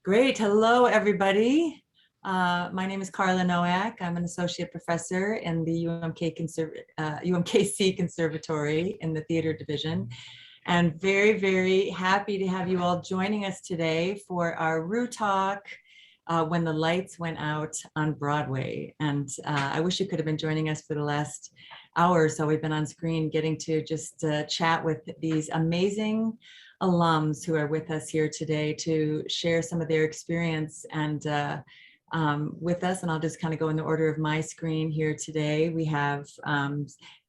Great. Hello, everybody. My name is Carla Nowak. I'm an associate professor in the UMKC Conservatory in the theater division. And very, very happy to have you all joining us today for our Roo Talk, when the lights went out on Broadway. And I wish you could have been joining us for the last hour or so. We've been on screen getting to just chat with these amazing alums who are with us here today to share some of their experience and with us. And I'll just kind of go in the order of my screen here today. We have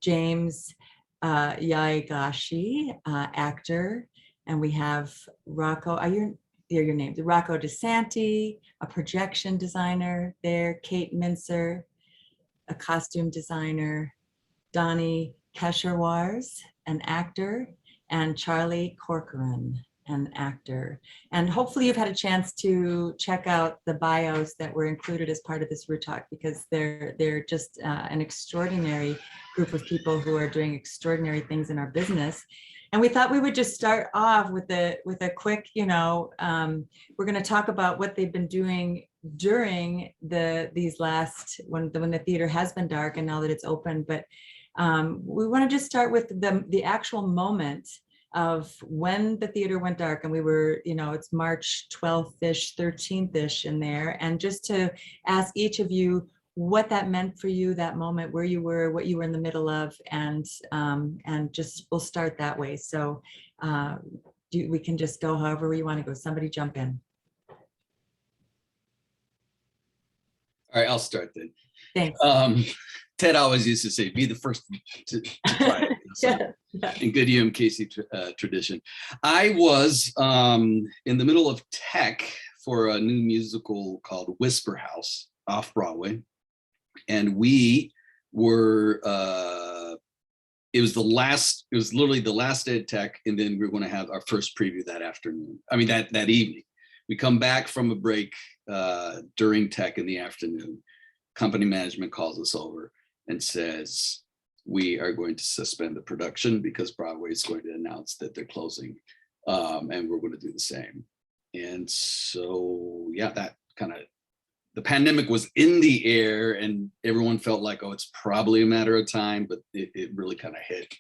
James Yaegashi, actor, and we have Rocco, your names, Rocco DeSanti, a projection designer there, Kate Mincer, a costume designer, Donnie Kesherwars, an actor, and Charlie Corcoran, an actor. And hopefully you've had a chance to check out the bios that were included as part of this Roo Talk, because they're just an extraordinary group of people who are doing extraordinary things in our business. And we thought we would just start off with a quick, we're going to talk about what they've been doing during these last, when the theater has been dark and now that it's open. But we want to just start with the actual moment of when the theater went dark, and we were, it's March 12th-ish, 13th-ish in there, and just to ask each of you what that meant for you, that moment, where you were, what you were in the middle of, and just we'll start that way. So we can just go however you want to go. Somebody jump in. All right, I'll start then. Thanks. Ted always used to say, be the first to try it. Yeah. In good UMKC tradition. I was in the middle of tech for a new musical called Whisper House off Broadway. And we were, it was literally the last day of tech. And then we were going to have our first preview that afternoon. I mean, that evening. We come back from a break during tech in the afternoon. Company management calls us over and says, we are going to suspend the production because Broadway is going to announce that they're closing, and we're going to do the same. And so, yeah, that kind of, the pandemic was in the air and everyone felt like, oh, it's probably a matter of time, but it really kind of hit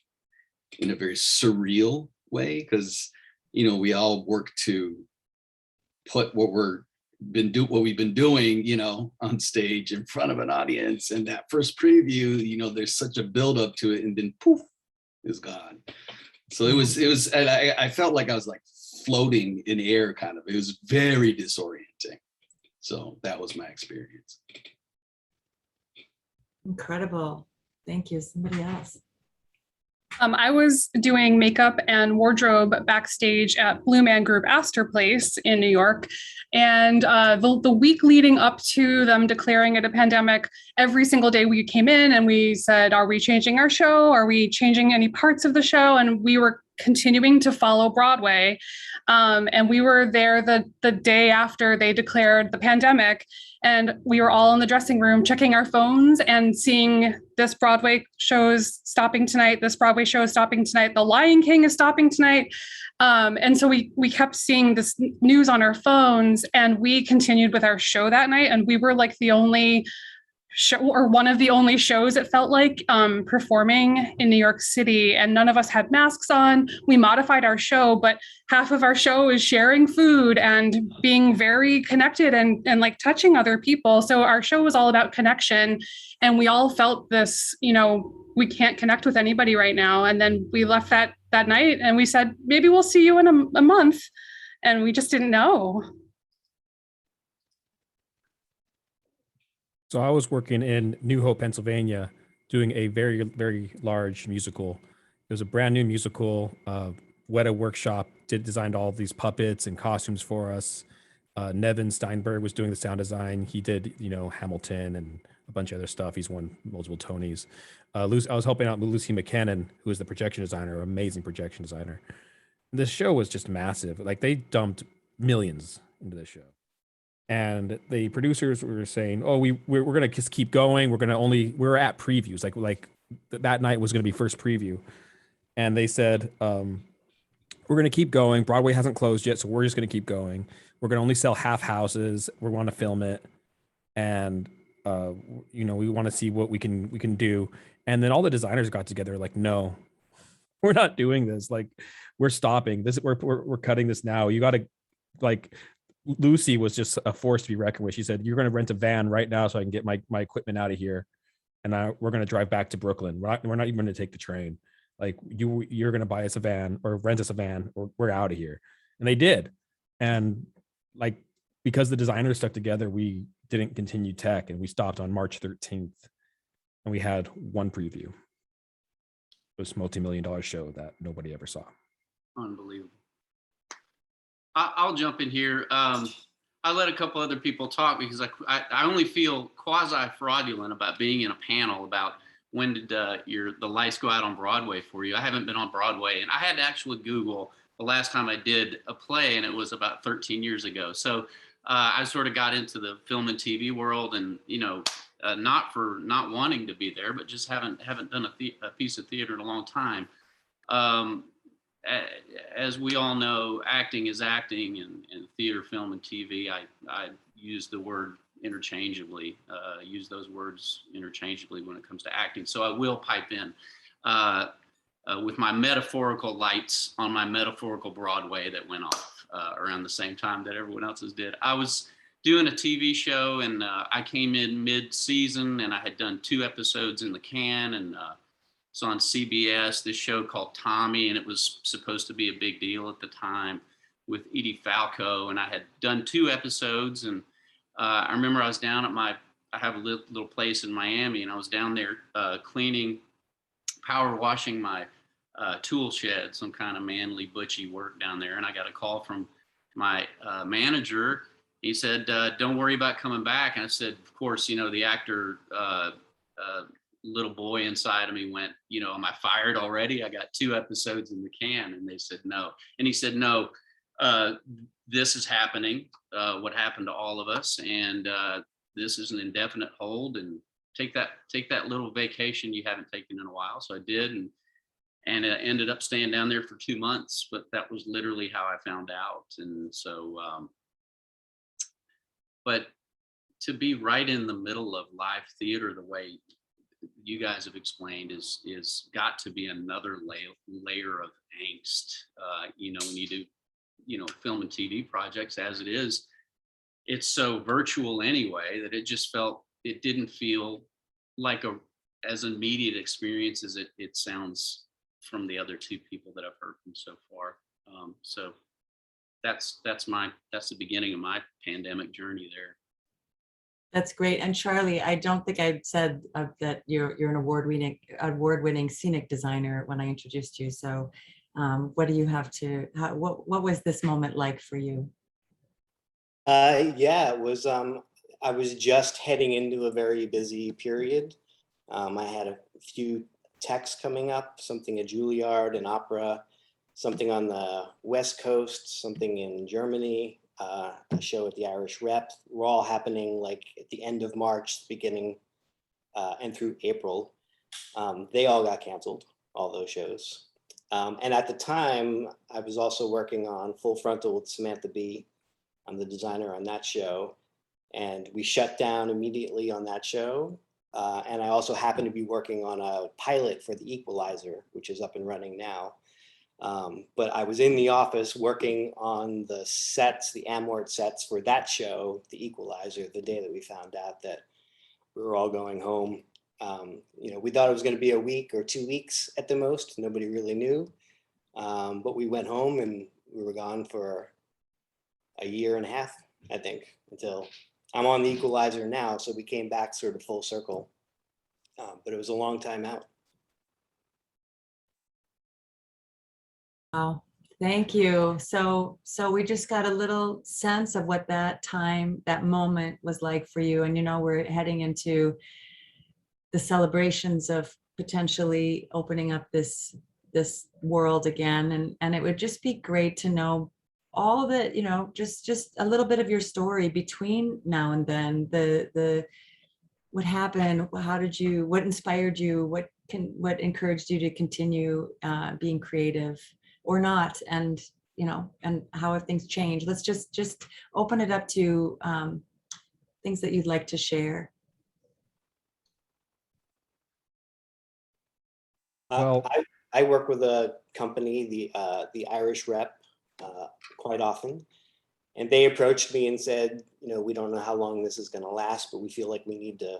in a very surreal way because, we all work to put what we've been doing, on stage in front of an audience, and that first preview, there's such a build up to it, and then poof, is gone. So it was, and I felt like I was like floating in air, kind of. It was very disorienting. So that was my experience. Incredible. Thank you. Somebody else. I was doing makeup and wardrobe backstage at Blue Man Group Astor Place in New York. And the week leading up to them declaring it a pandemic, every single day we came in and we said, are we changing our show? Are we changing any parts of the show? And we were continuing to follow Broadway. And we were there the day after they declared the pandemic. And we were all in the dressing room checking our phones and seeing this Broadway show's stopping tonight. This Broadway show is stopping tonight. The Lion King is stopping tonight. And so we kept seeing this news on our phones, and we continued with our show that night. And we were like the only show, or one of the only shows, it felt like, performing in New York City, and none of us had masks on. We modified our show, but half of our show is sharing food and being very connected and like touching other people. So our show was all about connection, and we all felt this, we can't connect with anybody right now. And then we left that night and we said, maybe we'll see you in a month. And we just didn't know. So I was working in New Hope, Pennsylvania, doing a very, very large musical. It was a brand new musical. Weta Workshop designed all of these puppets and costumes for us. Nevin Steinberg was doing the sound design. He did, Hamilton and a bunch of other stuff. He's won multiple Tonys. I was helping out Lucy McCannon, who is the projection designer, amazing projection designer. The show was just massive. Like, they dumped millions into the show. And the producers were saying, "Oh, we're gonna just keep going. We're at previews. Like that night was gonna be first preview." And they said, we're going to keep going. Broadway hasn't closed yet, so we're just going to keep going. We're going to only sell half houses. We want to film it, and we want to see what we can do. And then all the designers got together, like, no, we're not doing this. Like, we're stopping this. We're cutting this now. You got to, like, Lucy was just a force to be reckoned with. She said, "You're going to rent a van right now so I can get my equipment out of here, and we're going to drive back to Brooklyn. We're not even going to take the train. Like, you're going to buy us a van or rent us a van, or we're out of here." And they did. And, like, because the designers stuck together, we didn't continue tech, and we stopped on March 13th, and we had one preview. This multi-million-dollar show that nobody ever saw. Unbelievable. I'll jump in here. I let a couple other people talk because I only feel quasi-fraudulent about being in a panel about when did the lights go out on Broadway for you. I haven't been on Broadway, and I had to actually Google the last time I did a play, and it was about 13 years ago. So I sort of got into the film and TV world, and not for not wanting to be there, but just haven't done a piece of theater in a long time. As we all know, acting is acting, and theater, film, and TV. I use the word interchangeably. Use those words interchangeably when it comes to acting. So I will pipe in with my metaphorical lights on my metaphorical Broadway that went off around the same time that everyone else's did. I was doing a TV show, and I came in mid-season, and I had done 2 episodes in the can, and it's on CBS, this show called Tommy, and it was supposed to be a big deal at the time with Edie Falco, and I had done 2 episodes, and I remember I was down at I have a little place in Miami, and I was down there power washing my tool shed, some kind of manly, butchy work down there, and I got a call from my manager. He said, "Don't worry about coming back." And I said, of course, the actor, little boy inside of me went, "Am I fired already? I got 2 episodes in the can." And they said, "No." And he said, "No, this is happening, what happened to all of us. And this is an indefinite hold, and take that little vacation you haven't taken in a while." So I did, and it ended up staying down there for 2 months, but that was literally how I found out. And so, but to be right in the middle of live theater, the way you guys have explained, is got to be another layer of angst. When you do, film and TV projects, as it is, it's so virtual anyway that it didn't feel like as immediate experience as it sounds from the other 2 people that I've heard from so far. So that's the beginning of my pandemic journey there. That's great. And Charlie, I don't think I said that you're an award-winning scenic designer when I introduced you. So what do you have what was this moment like for you? Yeah, it was, I was just heading into a very busy period. I had a few texts coming up, something at Juilliard, an opera, something on the West Coast, something in Germany, a show at the Irish Rep, were all happening like at the end of March, beginning and through April. They all got canceled, all those shows. And at the time, I was also working on Full Frontal with Samantha Bee. I'm the designer on that show. And we shut down immediately on that show. And I also happened to be working on a pilot for The Equalizer, which is up and running now. But I was in the office working on the sets, the Amort sets for that show, The Equalizer, the day that we found out that we were all going home. We thought it was going to be a week or 2 weeks at the most. Nobody really knew. But we went home and we were gone for a year and a half, I think, until I'm on The Equalizer now. So we came back sort of full circle. But it was a long time out. Wow, thank you. So we just got a little sense of what that moment was like for you. And, we're heading into the celebrations of potentially opening up this world again. And it would just be great to know all that, just a little bit of your story between now and then, what happened, what inspired you, what encouraged you to continue being creative or not, and and how have things changed. Let's just open it up to things that you'd like to share. Well, I work with a company, the Irish Rep, quite often, and they approached me and said, we don't know how long this is going to last, but we feel like we need to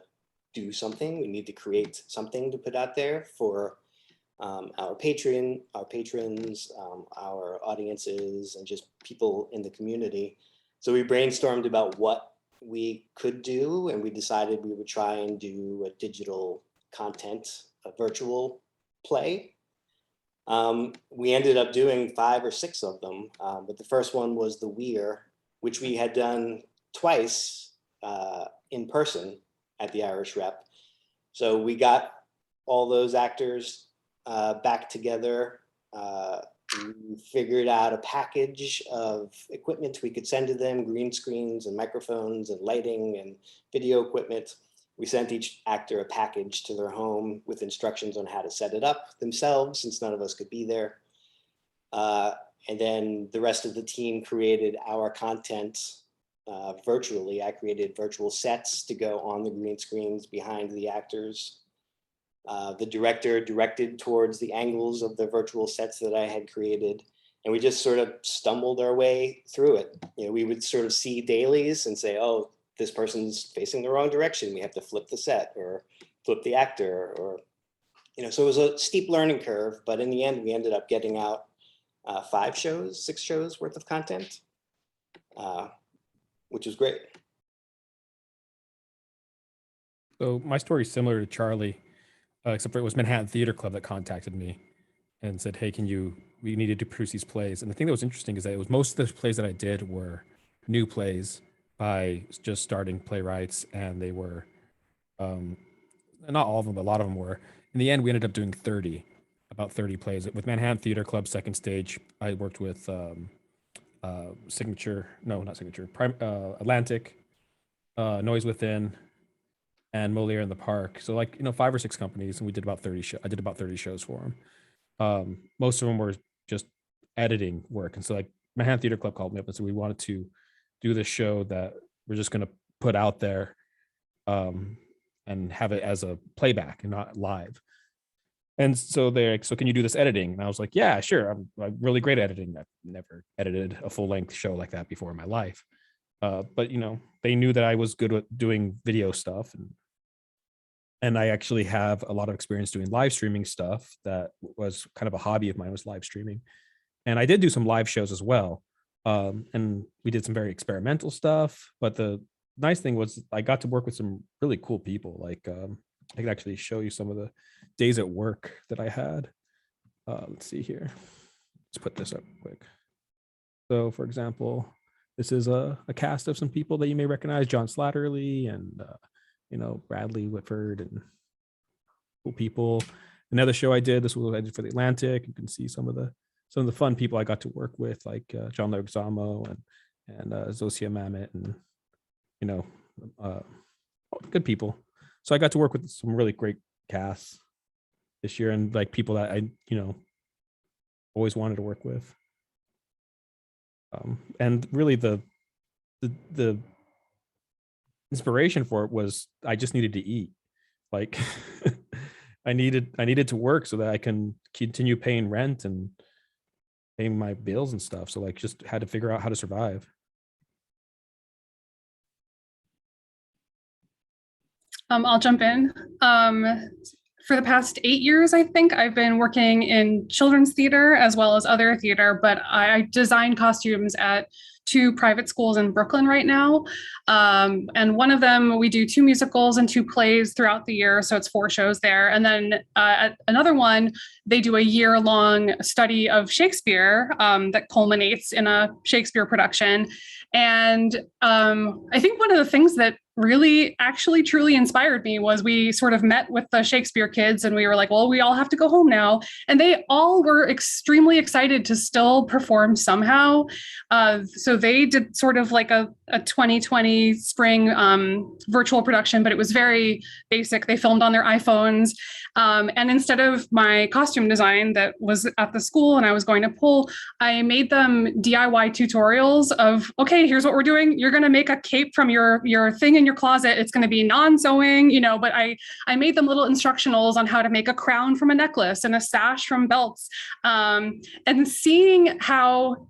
do something. We need to create something to put out there for our patrons, our audiences, and just people in the community. So we brainstormed about what we could do, and we decided we would try and do a digital content, a virtual play. We ended up doing 5 or 6 of them, but the first one was The Weir, which we had done twice in person at the Irish Rep. So we got all those actors back together. We figured out a package of equipment we could send to them, green screens and microphones and lighting and video equipment. We sent each actor a package to their home with instructions on how to set it up themselves, since none of us could be there. And then the rest of the team created our content virtually. I created virtual sets to go on the green screens behind the actors. The director directed towards the angles of the virtual sets that I had created. And we just sort of stumbled our way through it. We would sort of see dailies and say, oh, this person's facing the wrong direction. We have to flip the set or flip the actor, or, so it was a steep learning curve, but in the end, we ended up getting out 6 shows worth of content, which was great. So my story is similar to Charlie, except for it was Manhattan Theatre Club that contacted me and said, hey, we needed to produce these plays. And the thing that was interesting is that it was most of the plays that I did were new plays by just starting playwrights, and they were, not all of them, but a lot of them were. In the end, we ended up doing about 30 plays. With Manhattan Theatre Club, second stage, I worked with Atlantic, Noise Within, and Moliere in the Park. So 5 or 6 companies, and we did about 30 shows. I did about 30 shows for them. Most of them were just editing work. And so Manhattan Theatre Club called me up and said, we wanted to do this show that we're just going to put out there and have it as a playback and not live. And so they're like, so can you do this editing? And I was like, yeah, sure. I'm really great at editing. I've never edited a full length show like that before in my life. But they knew that I was good at doing video stuff. And I actually have a lot of experience doing live streaming stuff. That was kind of a hobby of mine, was live streaming. And I did do some live shows as well. And we did some very experimental stuff. But the nice thing was I got to work with some really cool people. I could actually show you some of the days at work that I had. Let's see here. Let's put this up quick. So for example, this is a cast of some people that you may recognize: John Slattery and Bradley Whitford, and cool people. Another show I did, this was what I did for the Atlantic. You can see some of the fun people I got to work with, like John Leguizamo and Zosia Mamet, and good people. So I got to work with some really great casts this year, and people that I always wanted to work with. And really the inspiration for it was I just needed to eat. I needed to work so that I can continue paying rent and paying my bills and stuff. So just had to figure out how to survive. I'll jump in. For the past 8 years, I think I've been working in children's theater as well as other theater, but I design costumes at 2 private schools in Brooklyn right now. And one of them, we do 2 musicals and 2 plays throughout the year. So it's 4 shows there. And then at another one, they do a year-long study of Shakespeare that culminates in a Shakespeare production. And I think one of the things that really actually truly inspired me was we sort of met with the Shakespeare kids and we were like, well, we all have to go home now. And they all were extremely excited to still perform somehow. So they did sort of like a 2020 spring virtual production, but it was very basic. They filmed on their iPhones. And instead of my costume design that was at the school and I was going to pull, I made them DIY tutorials of, okay, here's what we're doing. You're going to make a cape from your thing in your closet. It's going to be non-sewing, but I made them little instructionals on how to make a crown from a necklace and a sash from belts. And seeing how,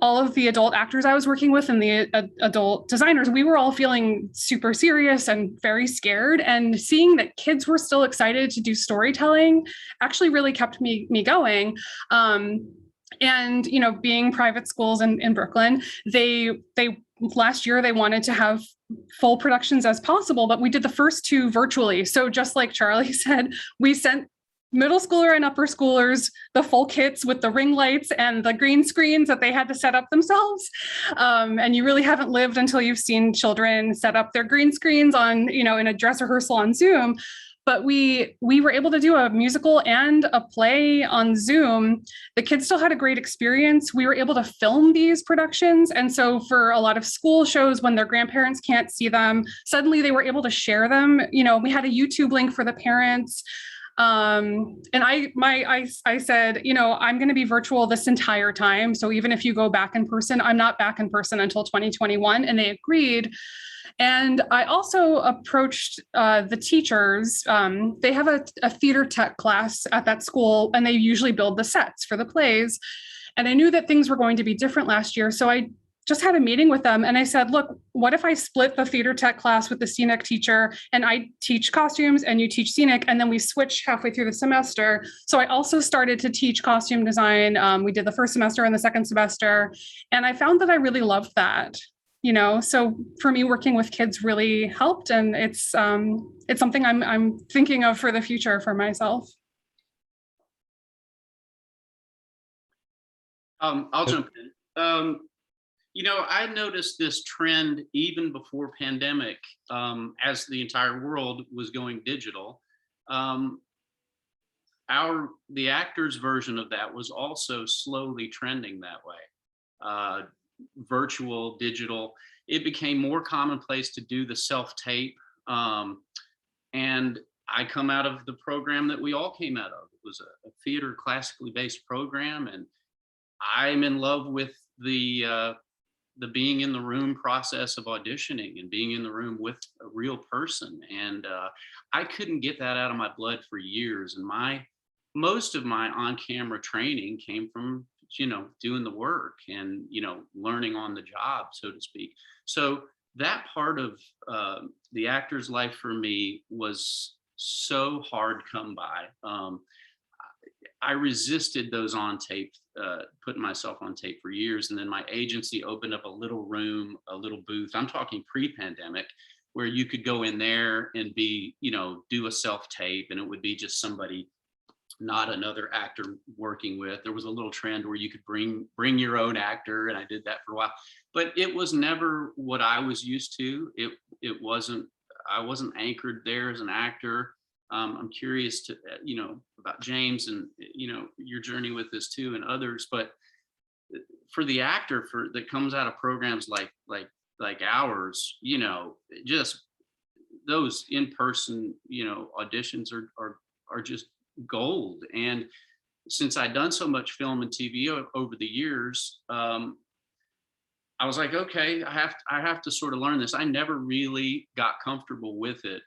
all of the adult actors I was working with and the adult designers, we were all feeling super serious and very scared. And seeing that kids were still excited to do storytelling actually really kept me going. And being private schools in Brooklyn, they last year they wanted to have full productions as possible, but we did the first two virtually. So just like Charlie said, we sent middle schooler and upper schoolers the full kits with the ring lights and the green screens that they had to set up themselves. And you really haven't lived until you've seen children set up their green screens on, in a dress rehearsal on Zoom. But we were able to do a musical and a play on Zoom. The kids still had a great experience. We were able to film these productions. And so for a lot of school shows, when their grandparents can't see them, suddenly they were able to share them. We had a YouTube link for the parents. And I said, I'm going to be virtual this entire time. So even if you go back in person, I'm not back in person until 2021. And they agreed. And I also approached the teachers. They have a theater tech class at that school, and they usually build the sets for the plays. And I knew that things were going to be different last year. So I just had a meeting with them and I said, look, what if I split the theater tech class with the scenic teacher and I teach costumes and you teach scenic, and then we switch halfway through the semester. So I also started to teach costume design. We did the first semester and the second semester. And I found that I really loved that. So for me, working with kids really helped, and it's something I'm thinking of for the future for myself. I'll jump in. I noticed this trend even before pandemic, as the entire world was going digital. The actors' version of that was also slowly trending that way. Virtual, digital, it became more commonplace to do the self-tape. And I come out of the program that we all came out of. It was a theater classically based program, and I'm in love with the being in the room process of auditioning and being in the room with a real person. And I couldn't get that out of my blood for years. And most of my on-camera training came from doing the work and, learning on the job, so to speak. So that part of the actor's life for me was so hard come by. I resisted those on tape, putting myself on tape for years. And then my agency opened up a little room, a little booth. I'm talking pre-pandemic, where you could go in there and do a self-tape, and it would be just somebody, not another actor working with. There was a little trend where you could bring your own actor, and I did that for a while, but it was never what I was used to. I wasn't anchored there as an actor. I'm curious to, about James and, your journey with this too, and others, but for the actor that comes out of programs like ours, just those in-person, auditions are just gold. And since I'd done so much film and TV over the years, I was like, okay, I have to sort of learn this. I never really got comfortable with it.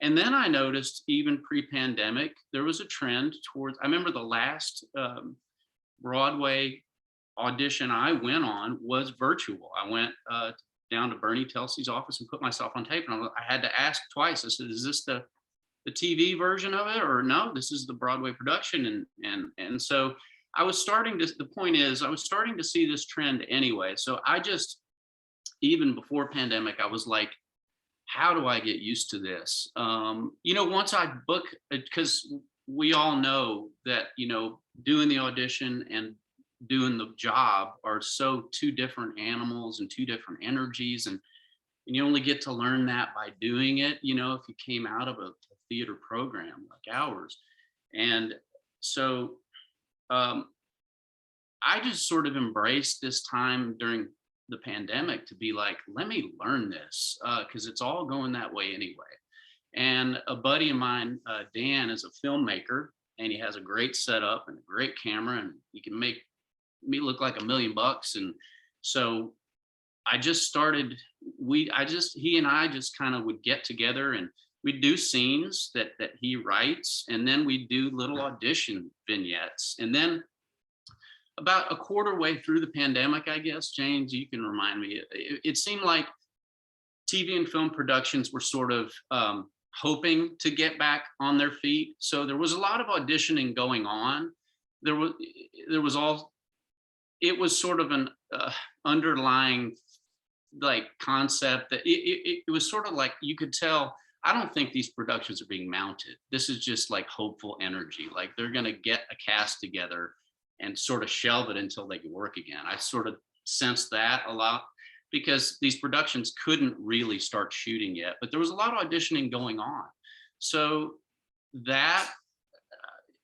And then I noticed, even pre-pandemic, there was a trend towards, I remember the last Broadway audition I went on was virtual. I went down to Bernie Telsey's office and put myself on tape, and I had to ask twice. I said, is this the TV version of it, or no, this is the Broadway production? And so I was starting to, the point is, I was starting to see this trend anyway. So I just, even before pandemic, I was like, how do I get used to this? Once I book, because we all know that, doing the audition and doing the job are so two different animals and two different energies. And And you only get to learn that by doing it, you know, if you came out of a theater program like ours. And so I just sort of embraced this time during the pandemic to be like, let me learn this, because it's all going that way anyway. And a buddy of mine, Dan, is a filmmaker, and he has a great setup and a great camera, and he can make me look like $1 million. And so I just started, he and I just kind of would get together, and we'd do scenes that he writes, and then we'd do little audition vignettes. And then about a quarter way through the pandemic, I guess, James, you can remind me, it seemed like TV and film productions were sort of hoping to get back on their feet. So there was a lot of auditioning going on. It was sort of an underlying like concept that it was sort of like, you could tell, I don't think these productions are being mounted. This is just like hopeful energy. Like they're going to get a cast together and sort of shelve it until they can work again. I sort of sensed that a lot because these productions couldn't really start shooting yet, but there was a lot of auditioning going on. So that,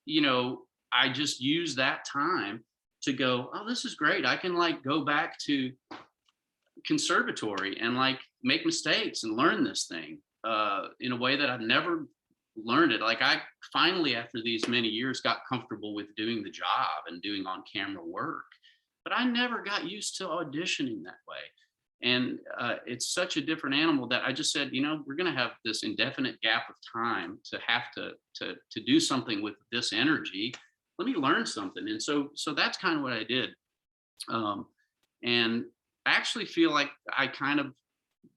you know, I just used that time to go, oh, this is great. I can like go back to conservatory and like make mistakes and learn this thing in a way that I've never learned it. Like I finally, after these many years, got comfortable with doing the job and doing on-camera work, but I never got used to auditioning that way. And it's such a different animal that I just said, you know, we're going to have this indefinite gap of time to have to do something with this energy. Let me learn something. And so that's kind of what I did. And I actually feel like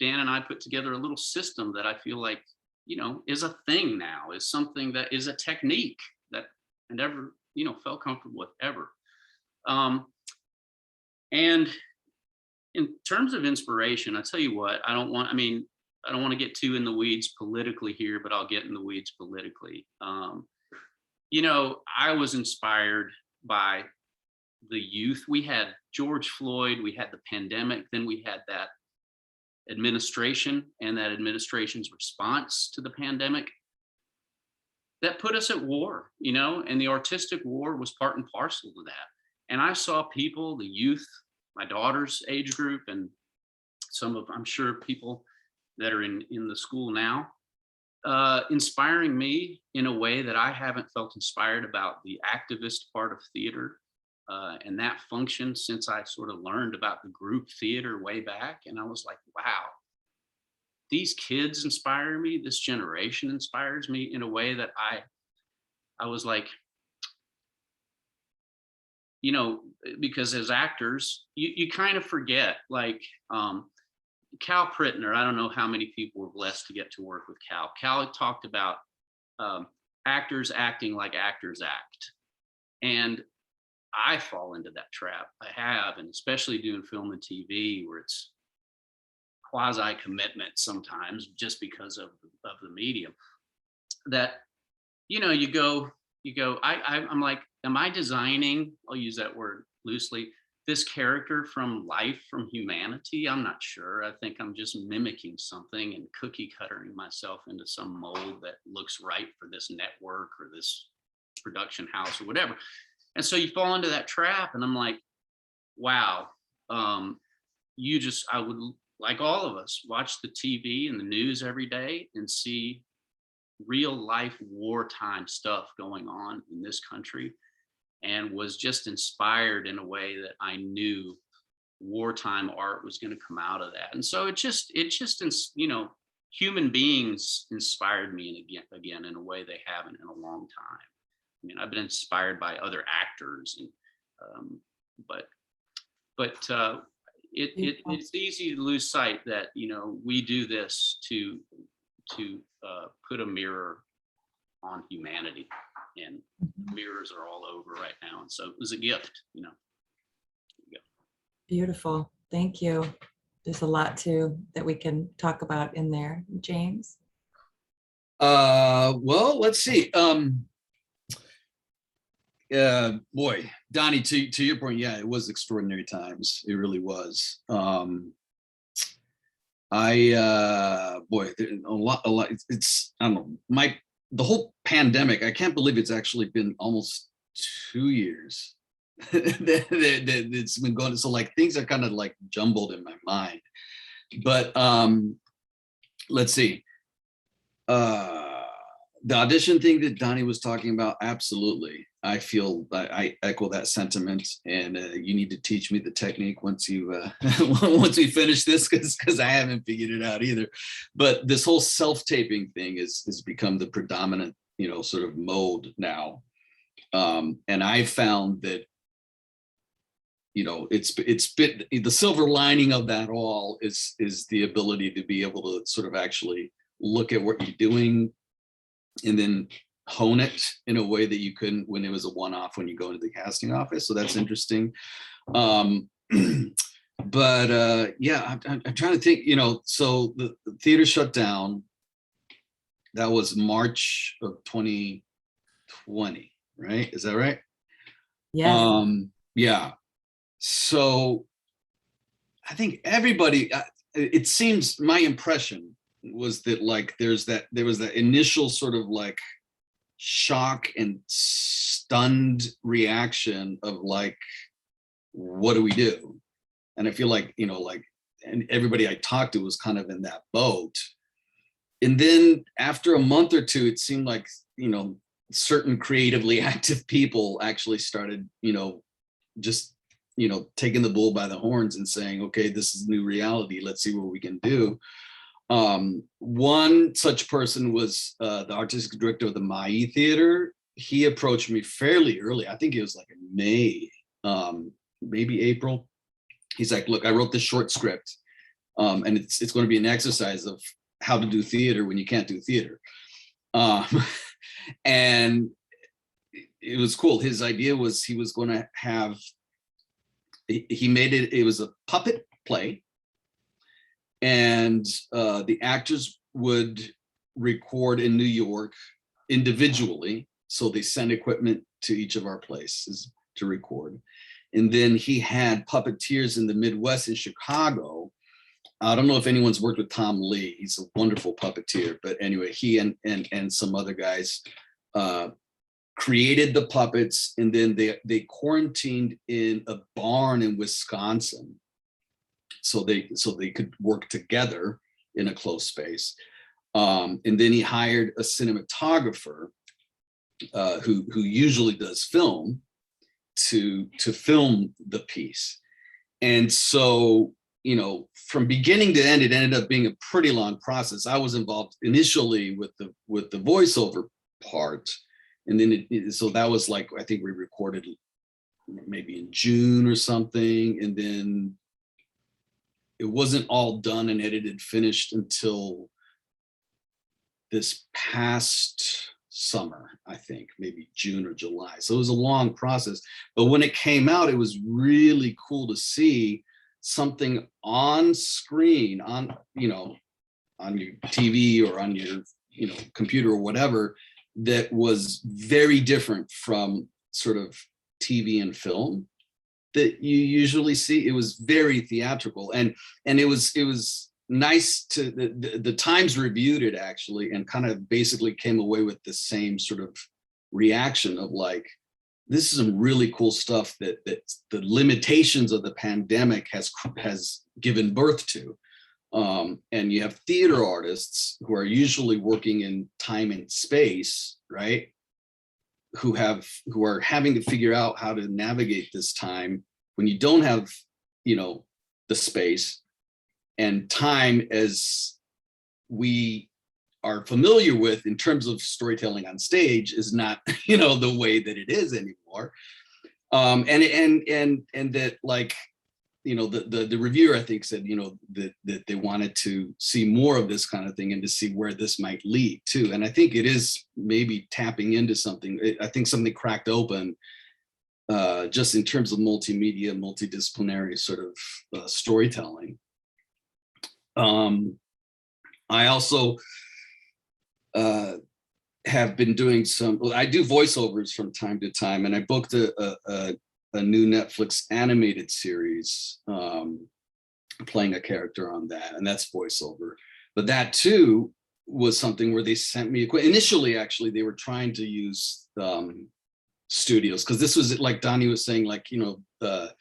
Dan and I put together a little system that I feel like, you know, is a thing now, is something that is a technique that I never, you know, felt comfortable with ever. And in terms of inspiration, I tell you what, I don't want to get too in the weeds politically here, but I'll get in the weeds politically. You know, I was inspired by the youth. We had George Floyd, we had the pandemic, then we had that administration and that administration's response to the pandemic that put us at war, you know, and the artistic war was part and parcel to that. And I saw people, the youth, my daughter's age group, and some of, I'm sure, people that are in the school now, inspiring me in a way that I haven't felt inspired about the activist part of theater and that function since I sort of learned about the group theater way back. And I was like, wow, these kids inspire me. This generation inspires me in a way that I was like, you know, because as actors, you kind of forget, like Cal Prittner, I don't know how many people were blessed to get to work with Cal. Cal talked about actors acting like actors act. And I fall into that trap. I have, and especially doing film and TV where it's quasi commitment sometimes just because of the medium that, you know, you go, I'm like, am I designing, I'll use that word loosely, this character from life, from humanity? I'm not sure. I think I'm just mimicking something and cookie cuttering myself into some mold that looks right for this network or this production house or whatever. And so you fall into that trap, and I'm like, wow, I would, like all of us, watch the TV and the news every day and see real life wartime stuff going on in this country, and was just inspired in a way that I knew wartime art was going to come out of that. And so it just, you know, human beings inspired me again in a way they haven't in a long time. I mean, I've been inspired by other actors, and it's easy to lose sight that, you know, we do this to put a mirror on humanity, and mirrors are all over right now. And so it was a gift, you know. Beautiful. Thank you. There's a lot that we can talk about in there. James? Well, let's see. Boy, Donnie, to your point, yeah, it was extraordinary times. It really was. boy, a lot. It's I don't know. The whole pandemic. I can't believe it's actually been almost 2 years. It's been going. So like things are kind of like jumbled in my mind. But let's see. The audition thing that Donnie was talking about, absolutely. I feel I echo that sentiment, and you need to teach me the technique once you once we finish this, because I haven't figured it out either. But this whole self-taping thing has become the predominant, sort of mode now, and I found that it's been the silver lining of that all is the ability to be able to sort of actually look at what you're doing and then hone it in a way that you couldn't when it was a one-off when you go into the casting office. So that's interesting. But yeah, I'm trying to think, so the theater shut down. That was March of 2020, right? Is that right? Yes. Yeah. So I think everybody, it seems, my impression was that like there was that initial sort of like shock and stunned reaction of like, what do we do? And I feel like, and everybody I talked to was kind of in that boat. And then after a month or two, it seemed like, certain creatively active people actually started, just, taking the bull by the horns and saying, okay, this is new reality. Let's see what we can do. One such person was the artistic director of the Maui Theater. He approached me fairly early. I think it was like in May, maybe April. He's like, look, I wrote this short script, and it's going to be an exercise of how to do theater when you can't do theater. And it was cool. His idea was he was going to have, he made it, it was a puppet play. And the actors would record in New York individually. So they send equipment to each of our places to record. And then he had puppeteers in the Midwest in Chicago. I don't know if anyone's worked with Tom Lee. He's a wonderful puppeteer. But anyway, he and some other guys created the puppets. And then they quarantined in a barn in Wisconsin. So they could work together in a closed space. And then he hired a cinematographer who usually does film to film the piece. And so, from beginning to end, it ended up being a pretty long process. I was involved initially with the voiceover part. And then so that was like, I think we recorded maybe in June or something. And then it wasn't all done and edited, finished until this past summer, I think, maybe June or July. So it was a long process. But when it came out, it was really cool to see something on screen, on your TV or on your computer or whatever, that was very different from sort of TV and film that you usually see. It was very theatrical, and it was nice to the Times reviewed it actually, and kind of basically came away with the same sort of reaction of like, this is some really cool stuff that the limitations of the pandemic has given birth to. And you have theater artists who are usually working in time and space, right? Who are having to figure out how to navigate this time when you don't have, the space and time as we are familiar with in terms of storytelling on stage is not, the way that it is anymore. And that, like, the reviewer, I think, said, that they wanted to see more of this kind of thing and to see where this might lead to. And I think it is maybe tapping into something. I think something cracked open just in terms of multimedia, multidisciplinary sort of storytelling. I also have been doing I do voiceovers from time to time, and I booked a new Netflix animated series playing a character on that, and that's voiceover. But that too was something where they sent me initially. Actually, they were trying to use studios, because this was, like Donnie was saying, like, you know, the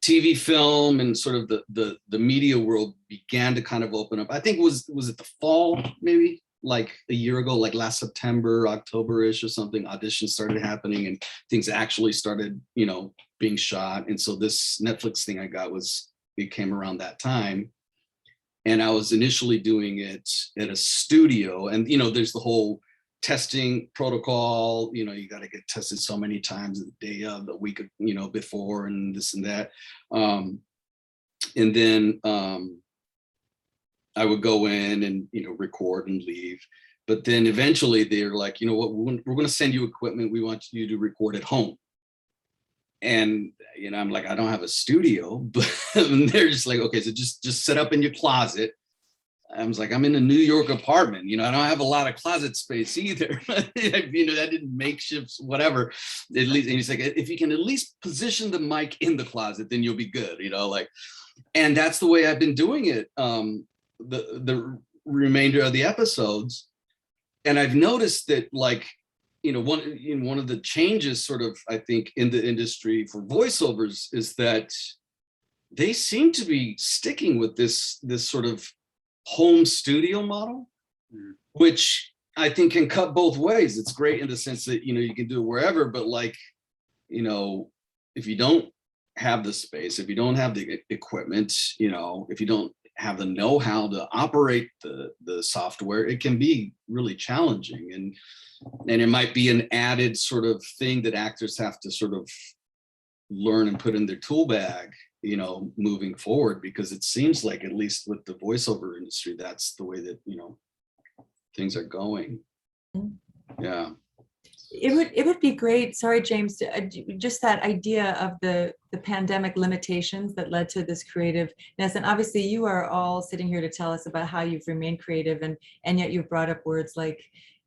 TV, film, and sort of the media world began to kind of open up. I think was it the fall, maybe like a year ago, like last September, October-ish or something, auditions started happening and things actually started, you know, being shot. And so this Netflix thing I got it came around that time. And I was initially doing it at a studio, and, you know, there's the whole testing protocol, you know, you got to get tested so many times the day of, the week of, you know, before, and this and that. And then I would go in and, you know, record and leave. But then eventually they're like, you know what, we're going to send you equipment. We want you to record at home. And, you know, I'm like, I don't have a studio, but they're just like, okay, so just set up in your closet. I was like, I'm in a New York apartment, you know, I don't have a lot of closet space either. You know, I didn't makeshift, whatever. At least, and he's like, if you can at least position the mic in the closet, then you'll be good, you know, like, and that's the way I've been doing it, the remainder of the episodes. And I've noticed that, like, you know, one of the changes sort of, I think, in the industry for voiceovers is that they seem to be sticking with this sort of home studio model, which I think can cut both ways. It's great in the sense that, you know, you can do it wherever, but, like, you know, if you don't have the space, if you don't have the equipment, you know, if you don't have the know-how to operate the software, it can be really challenging. And it might be an added sort of thing that actors have to sort of learn and put in their tool bag, you know, moving forward, because it seems like, at least with the voiceover industry, that's the way that, you know, things are going. Yeah. It would be great. Sorry, James, just that idea of the pandemic limitations that led to this creativeness. And obviously you are all sitting here to tell us about how you've remained creative, and yet you've brought up words like,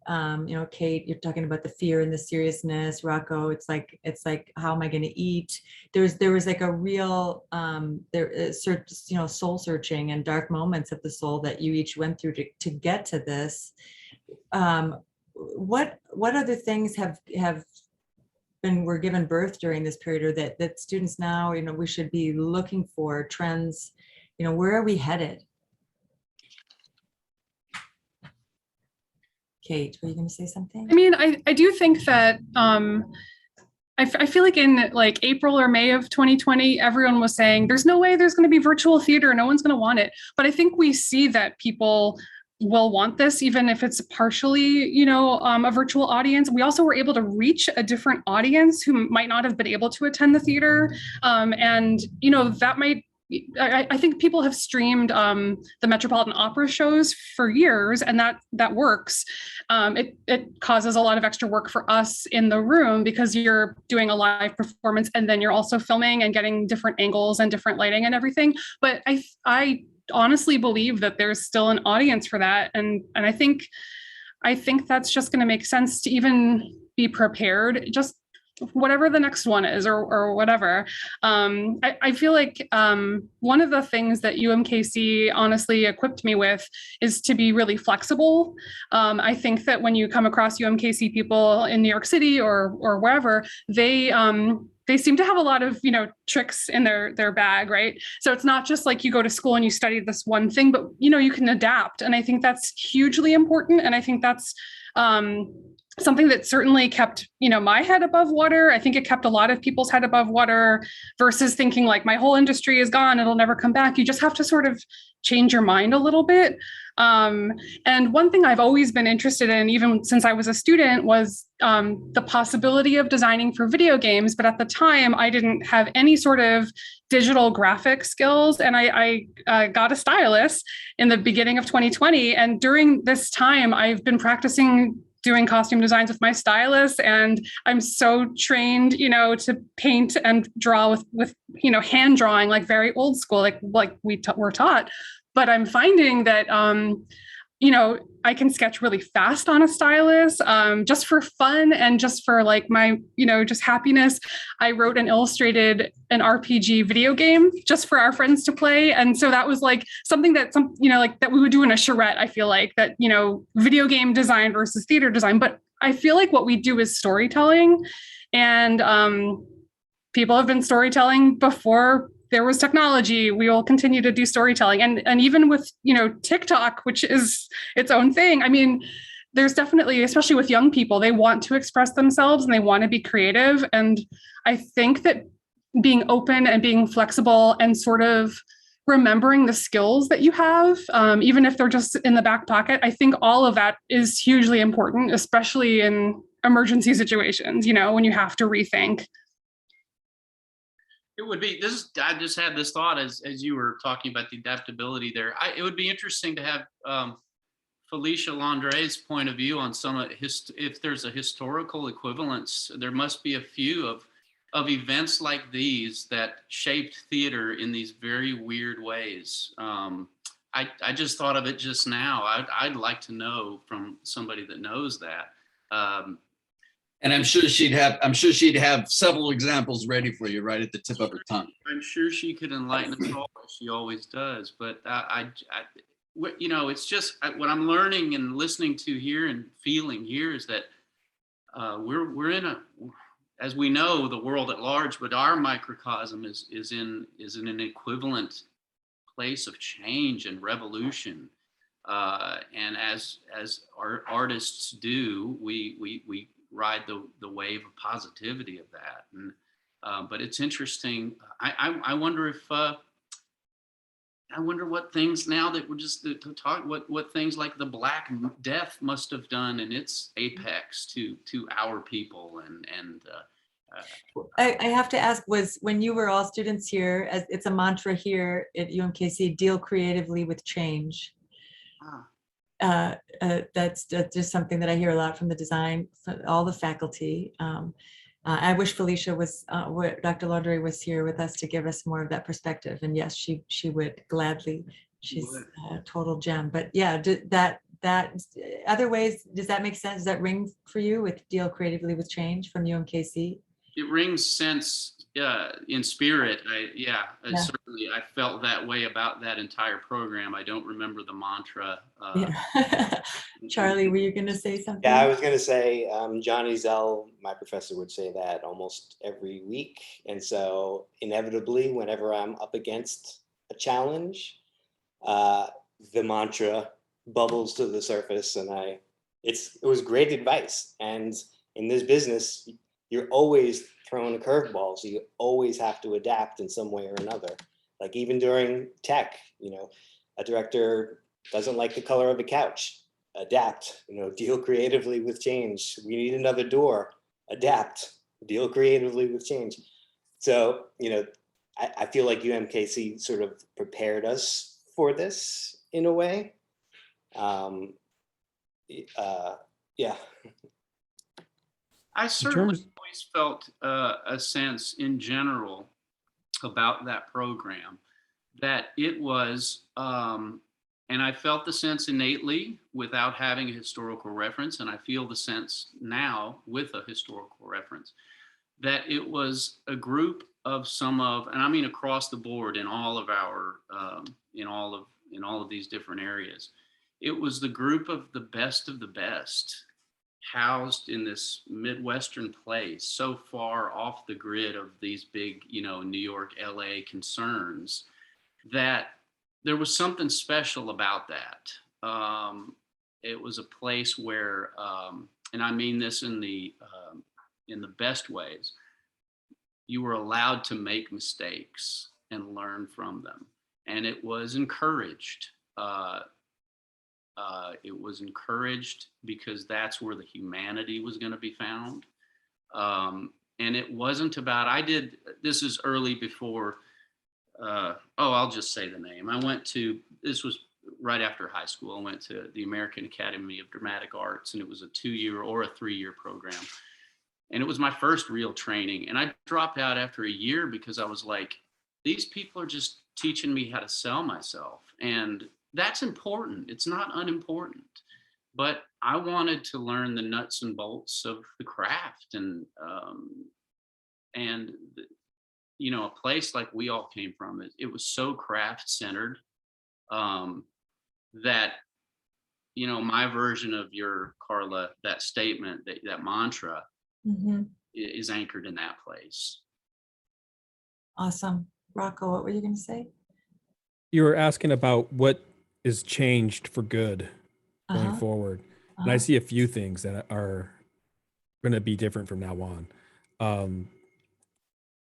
you know, Kate, you're talking about the fear and the seriousness. Rocco, it's like, how am I going to eat? There was like a real, you know, soul searching and dark moments of the soul that you each went through to get to this. What other things were given birth during this period, or that students now, you know, we should be looking for trends? You know, where are we headed? Kate, were you going to say something? I mean, I do think that I feel like in like April or May of 2020, everyone was saying there's no way there's going to be virtual theater. No one's going to want it. But I think we see that people will want this, even if it's partially, you know, a virtual audience. We also were able to reach a different audience who might not have been able to attend the theater. And, you know, that might, I think people have streamed the Metropolitan Opera shows for years, and that works. It causes a lot of extra work for us in the room, because you're doing a live performance and then you're also filming and getting different angles and different lighting and everything. But I honestly believe that there's still an audience for that, and I think that's just going to make sense to even be prepared, just whatever the next one is, or whatever. I feel like one of the things that UMKC honestly equipped me with is to be really flexible. I think that when you come across UMKC people in New York City or wherever, they seem to have a lot of, you know, tricks in their bag, right? So it's not just like you go to school and you study this one thing, but, you know, you can adapt. And I think that's hugely important. And I think that's something that certainly kept, you know, my head above water. I think it kept a lot of people's head above water, versus thinking like, my whole industry is gone, it'll never come back. You just have to sort of change your mind a little bit. And one thing I've always been interested in, even since I was a student, was the possibility of designing for video games. But at the time, I didn't have any sort of digital graphic skills. And I got a stylist in the beginning of 2020. And during this time, I've been practicing doing costume designs with my stylist, and I'm so trained, you know, to paint and draw with you know, hand drawing, like very old school, like we were taught. But I'm finding that I can sketch really fast on a stylus, just for fun and just for like my, just happiness. I wrote and illustrated an RPG video game just for our friends to play. And so that was like something that that we would do in a charrette. I feel like that, video game design versus theater design. But I feel like what we do is storytelling, and people have been storytelling before there was technology. We will continue to do storytelling. And even with, TikTok, which is its own thing. I mean, there's definitely, especially with young people, they want to express themselves and they want to be creative. And I think that being open and being flexible and sort of remembering the skills that you have, even if they're just in the back pocket, I think all of that is hugely important, especially in emergency situations, when you have to rethink. It would be I just had this thought as you were talking about the adaptability there. It would be interesting to have Felicia Landre's point of view on some of if there's a historical equivalence. There must be a few of events like these that shaped theater in these very weird ways. I just thought of it just now. I'd like to know from somebody that knows that. And I'm sure she'd have several examples ready for you right at the tip of her tongue. I'm sure she could enlighten us all, as she always does. But it's just what I'm learning and listening to here and feeling here is that we're in as we know, the world at large, but our microcosm is in an equivalent place of change and revolution. And as our artists do, we ride the wave of positivity of that. And but it's interesting. I wonder if I wonder what things now that we're just to talk what things like the Black Death must have done in its apex to our people and I have to ask, was when you were all students here, as it's a mantra here at UMKC, deal creatively with change. That's just something that I hear a lot from the design, all the faculty. I wish Felicia was, Dr. Laundrie was here with us to give us more of that perspective. And yes, she would gladly. She's a total gem. But yeah, that other ways, does that make sense? Does that ring for you with deal creatively with change from UMKC? It rings sense in spirit. Certainly I felt that way about that entire program. I don't remember the mantra. Charlie, were you going to say something? Yeah, I was going to say Johnny Zell, my professor, would say that almost every week. And so inevitably, whenever I'm up against a challenge, the mantra bubbles to the surface, and it was great advice. And in this business, you're always throwing a curveball, so you always have to adapt in some way or another. Like even during tech, a director doesn't like the color of a couch. Adapt, deal creatively with change. We need another door. Adapt, deal creatively with change. So, I feel like UMKC sort of prepared us for this in a way. Yeah. I certainly always felt a sense in general about that program that it was, and I felt the sense innately without having a historical reference, and I feel the sense now with a historical reference, that it was a group of and I mean across the board in all of our, in all of these different areas, it was the group of the best housed in this Midwestern place, so far off the grid of these big, New York, LA concerns, that there was something special about that. It was a place where, and I mean this in the best ways, you were allowed to make mistakes and learn from them. And it was encouraged. It was encouraged because that's where the humanity was going to be found. And it wasn't about, this is early before, I'll just say the name. This was right after high school. I went to the American Academy of Dramatic Arts, and it was a 2-year or a 3-year program. And it was my first real training. And I dropped out after a year because I was like, these people are just teaching me how to sell myself. And that's important. It's not unimportant. But I wanted to learn the nuts and bolts of the craft, and you know, a place like we all came from, it was so craft centered, that, you know, my version of your, Carla, that statement, that mantra Mhm. is anchored in that place. Awesome. Rocco, what were you going to say? You were asking about what is changed for good going Uh-huh. forward. And I see a few things that are going to be different from now on.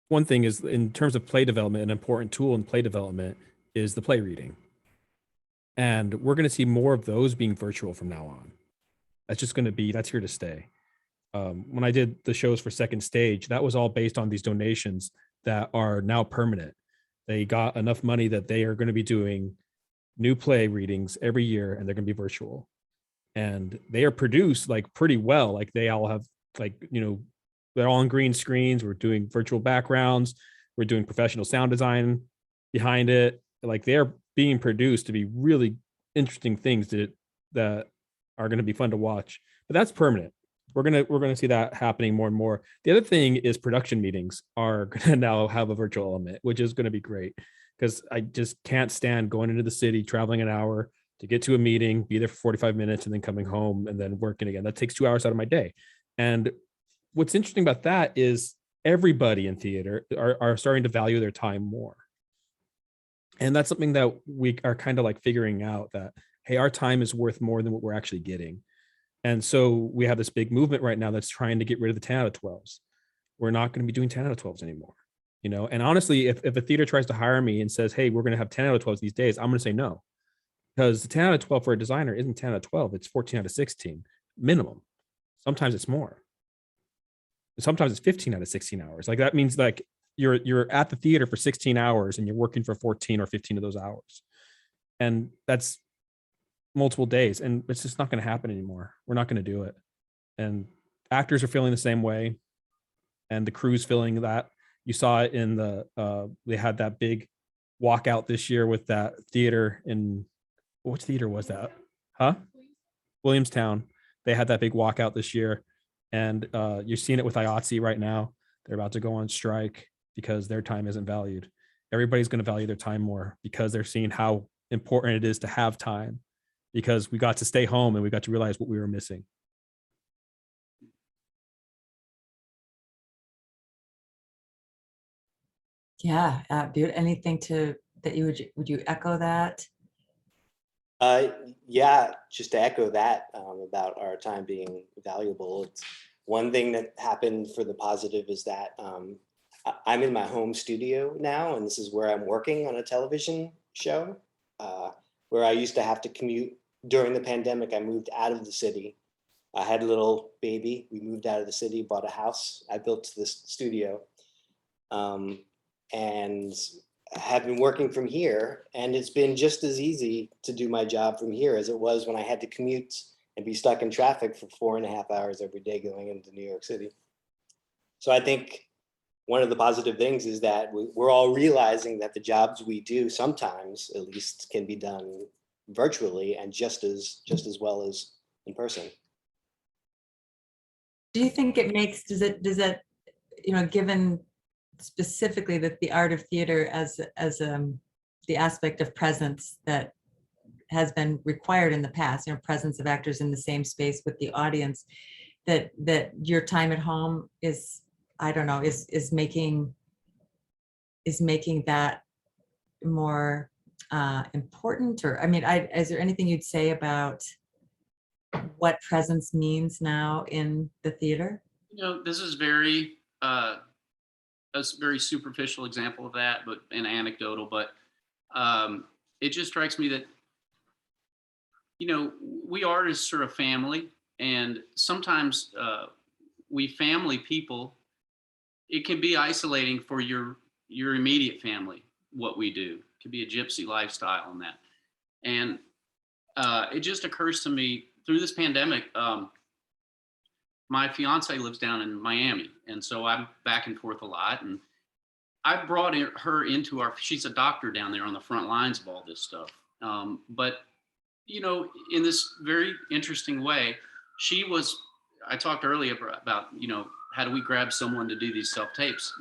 One thing is, in terms of play development, an important tool in play development is the play reading. And we're going to see more of those being virtual from now on. That's here to stay. When I did the shows for Second Stage, that was all based on these donations that are now permanent. They got enough money that they are going to be doing new play readings every year, and they're going to be virtual. And they are produced like pretty well. Like they all have, like, you know, they're all on green screens. We're doing virtual backgrounds. We're doing professional sound design behind it. Like they're being produced to be really interesting things that are going to be fun to watch. But that's permanent. We're gonna see that happening more and more. The other thing is production meetings are gonna now have a virtual element, which is gonna be great, because I just can't stand going into the city, traveling an hour to get to a meeting, be there for 45 minutes, and then coming home and then working again. That takes 2 hours out of my day. And what's interesting about that is everybody in theater are starting to value their time more. And that's something that we are kind of like figuring out, that, hey, our time is worth more than what we're actually getting. And so we have this big movement right now that's trying to get rid of the 10 out of 12s. We're not going to be doing 10 out of 12s anymore. You know, and honestly, if a theater tries to hire me and says, hey, we're going to have 10 out of 12s these days, I'm going to say no. Because the 10 out of 12 for a designer isn't 10 out of 12, it's 14 out of 16 minimum. Sometimes it's more. Sometimes it's 15 out of 16 hours. Like that means like you're at the theater for 16 hours and you're working for 14 or 15 of those hours. And that's multiple days, and it's just not going to happen anymore. We're not going to do it. And actors are feeling the same way, and the crew's feeling that. You saw it in they had that big walkout this year with that theater in, which theater was that? Williamstown. They had that big walkout this year, and you're seeing it with IATSE right now. They're about to go on strike because their time isn't valued. Everybody's going to value their time more because they're seeing how important it is to have time, because we got to stay home and we got to realize what we were missing. Yeah, dude, anything that would you echo that? Yeah, just to echo that, about our time being valuable. It's one thing that happened for the positive is that I'm in my home studio now, and this is where I'm working on a television show, where I used to have to commute. During the pandemic, I moved out of the city. I had a little baby. We moved out of the city, bought a house. I built this studio, and have been working from here. And it's been just as easy to do my job from here as it was when I had to commute and be stuck in traffic for 4.5 hours every day going into New York City. So I think one of the positive things is that we're all realizing that the jobs we do sometimes, at least, can be done virtually and just as well as in person. Do you think it makes, does that, you know, given specifically that the art of theater as the aspect of presence that has been required in the past, you know, presence of actors in the same space with the audience, that your time at home is, I don't know, is making that more important? Or, I mean, is there anything you'd say about what presence means now in the theater? You know, this is a very superficial example of that, but an anecdotal, but it just strikes me that, you know, we artists are a family, and sometimes we family people, it can be isolating for your immediate family, what we do. It could be a gypsy lifestyle and that. And it just occurs to me through this pandemic, my fiance lives down in Miami, and so I'm back and forth a lot. And I brought her into she's a doctor down there on the front lines of all this stuff. But, you know, in this very interesting way, I talked earlier about, you know, how do we grab someone to do these self-tapes?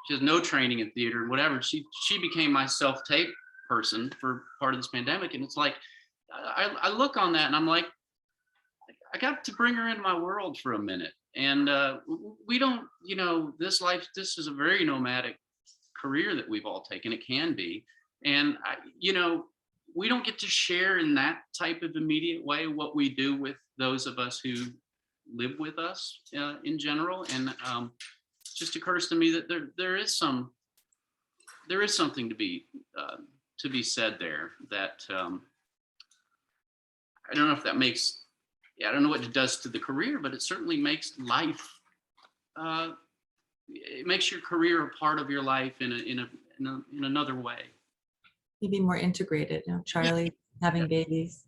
She has no training in theater and whatever. She became my self-tape person for part of this pandemic. And it's like, I look on that and I'm like, I got to bring her into my world for a minute. And we don't, you know, this is a very nomadic career that we've all taken. It can be. And, you know, we don't get to share in that type of immediate way what we do with those of us who live with us in general. And it just occurs to me that there is something to be said there that I don't know if that makes, I don't know what it does to the career, but it certainly makes life, it makes your career a part of your life in another way. Maybe more integrated. You know, Charlie having babies,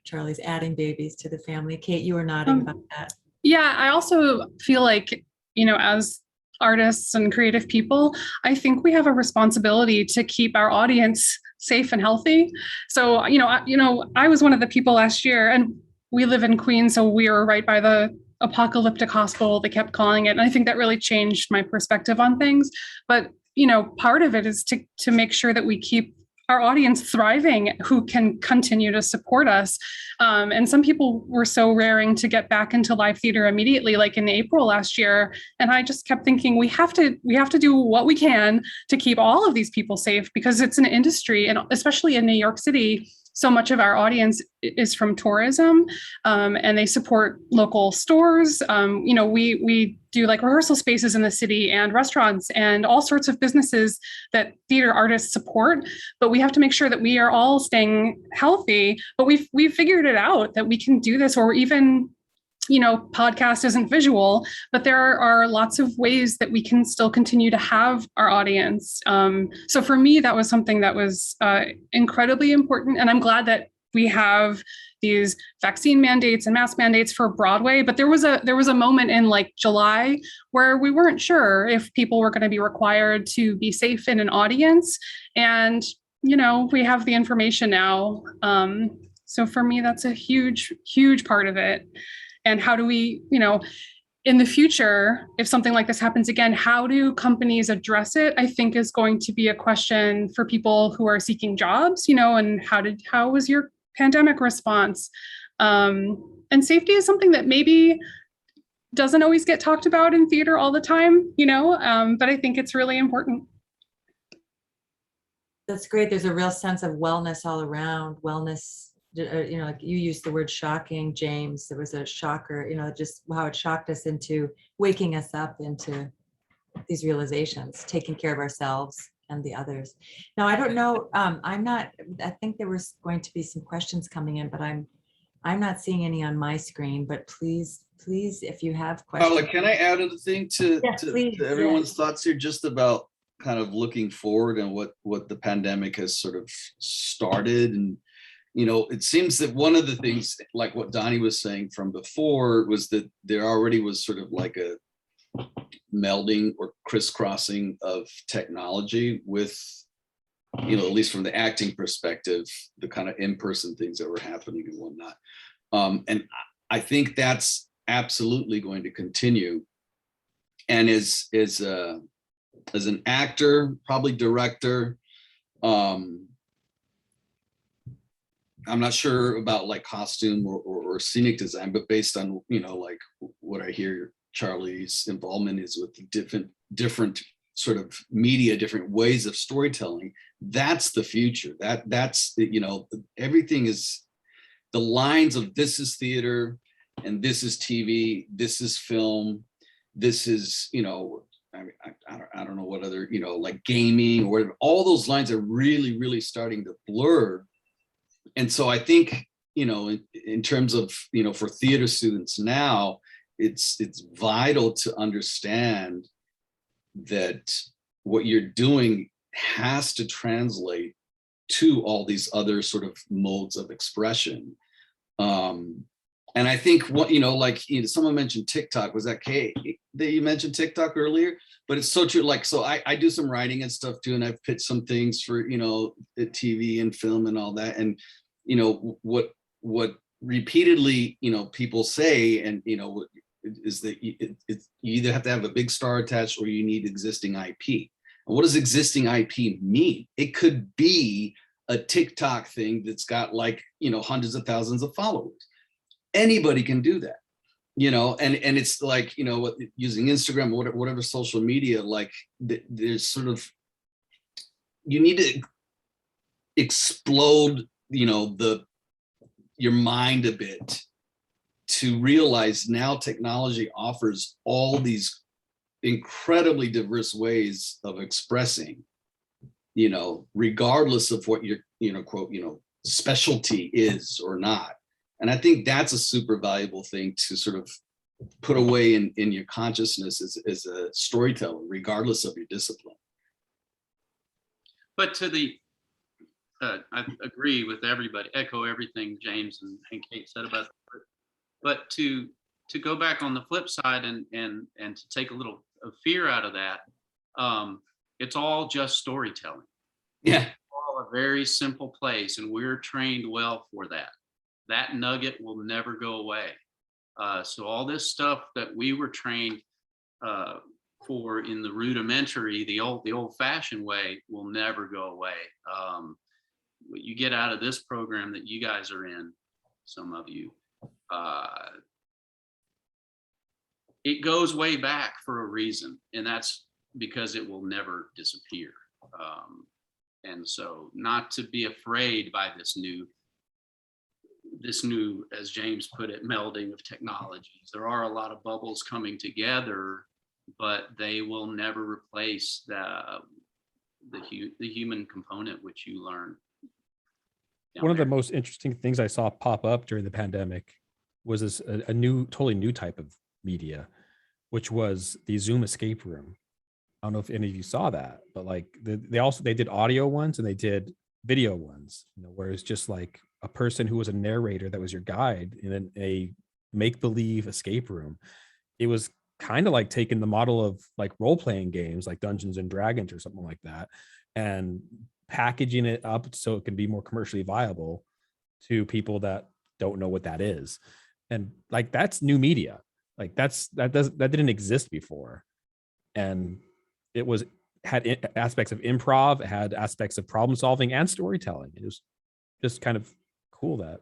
Charlie's adding babies to the family. Kate, you were nodding about that. Yeah, I also feel like, you know, as artists and creative people, I think we have a responsibility to keep our audience safe and healthy. So, I was one of the people last year, and we live in Queens, so we were right by the apocalyptic hospital, they kept calling it. And I think that really changed my perspective on things. But, you know, part of it is to make sure that we keep our audience thriving, who can continue to support us. And some people were so raring to get back into live theater immediately, like in April last year. And I just kept thinking, we have to do what we can to keep all of these people safe, because it's an industry, and especially in New York City, so much of our audience is from tourism, and they support local stores. We do like rehearsal spaces in the city and restaurants and all sorts of businesses that theater artists support. But we have to make sure that we are all staying healthy. But we've figured it out that we can do this, or even, podcast isn't visual, but there are lots of ways that we can still continue to have our audience. So for me, that was something that was incredibly important. And I'm glad that we have these vaccine mandates and mask mandates for Broadway. But there was a moment in like July where we weren't sure if people were going to be required to be safe in an audience. And, we have the information now. So for me, that's a huge, huge part of it. And how do we, in the future, if something like this happens again, how do companies address it? I think is going to be a question for people who are seeking jobs, and how was your pandemic response? And safety is something that maybe doesn't always get talked about in theater all the time, but I think it's really important. That's great. There's a real sense of wellness all around. Wellness, like you used the word shocking, James. There was a shocker, just how it shocked us into waking us up into these realizations, taking care of ourselves and the others. Now, I don't know, I think there was going to be some questions coming in, but I'm not seeing any on my screen, but please, if you have questions. Paula, can I add a thing to everyone's thoughts here, just about kind of looking forward and what the pandemic has sort of started? And it seems that one of the things, like what Donnie was saying from before, was that there already was sort of like a melding or crisscrossing of technology with, at least from the acting perspective, the kind of in-person things that were happening and whatnot. And I think that's absolutely going to continue. And as an actor, probably director, I'm not sure about like costume or scenic design, but based on, like what I hear Charlie's involvement is with different sort of media, different ways of storytelling, that's the future. That's, everything is, the lines of this is theater and this is TV, this is film, this is, I don't know what other, like gaming or whatever, all those lines are really, really starting to blur. And so I think, in terms of, for theater students now, it's vital to understand that what you're doing has to translate to all these other sort of modes of expression. And I think what, you know, like, you know, someone mentioned TikTok. Was that Kate that you mentioned TikTok earlier? But it's so true. Like, so I do some writing and stuff too, and I've pitched some things for, you know, TV and film and all that. And, you know, what repeatedly, you know, people say, and, you know, is that you either have to have a big star attached or you need existing IP. And what does existing IP mean? It could be a TikTok thing that's got, like, you know, hundreds of thousands of followers. Anybody can do that, you know, and it's like, you know, using Instagram or whatever social media, like there's sort of, you need to explode, you know, your mind a bit to realize now technology offers all these incredibly diverse ways of expressing, you know, regardless of what your, you know, quote, you know, specialty is or not. And I think that's a super valuable thing to sort of put away in your consciousness as a storyteller, regardless of your discipline. But to the, I agree with everybody, echo everything James and Kate said about that. But to go back on the flip side and to take a little of fear out of that, it's all just storytelling. Yeah. It's all a very simple place, and we're trained well for that. That nugget will never go away. So all this stuff that we were trained for in the rudimentary, the old-fashioned way, will never go away. What you get out of this program that you guys are in, some of you, it goes way back for a reason, and that's because it will never disappear. And so, not to be afraid by this new, as James put it, melding of technologies. There are a lot of bubbles coming together, but they will never replace the human component which you learn. One of the most interesting things I saw pop up during the pandemic was this a totally new type of media, which was the Zoom escape room. I don't know if any of you saw that, but like they did audio ones and they did video ones, you know, where it's just like a person who was a narrator that was your guide in a make-believe escape room. It was kind of like taking the model of like role-playing games like Dungeons and Dragons or something like that, and packaging it up so it can be more commercially viable to people that don't know what that is. And like, that's new media. Like that didn't exist before. And it had aspects of improv, it had aspects of problem solving and storytelling. It was just kind of cool that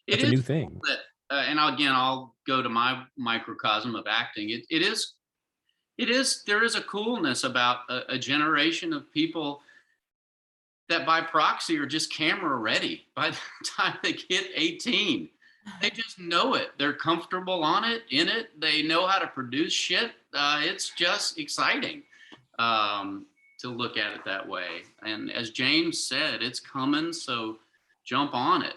it's a new thing. That, and again, I'll go to my microcosm of acting. There is a coolness about a generation of people that by proxy are just camera ready by the time they get 18. They just know it. They're comfortable on it, in it. They know how to produce shit. It's just exciting to look at it that way. And as James said, it's coming, so jump on it.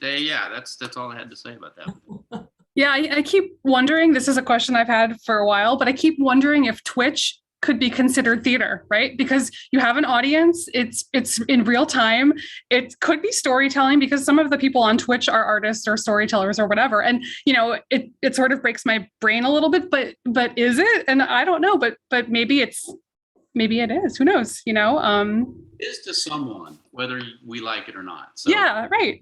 That's all I had to say about that. Yeah, I keep wondering, this is a question I've had for a while, but I keep wondering if Twitch could be considered theater, right? Because you have an audience, it's in real time. It could be storytelling because some of the people on Twitch are artists or storytellers or whatever. And, you know, it sort of breaks my brain a little bit, but is it? And I don't know, but maybe it is, who knows, you know? It is to someone, whether we like it or not. So. Yeah, right.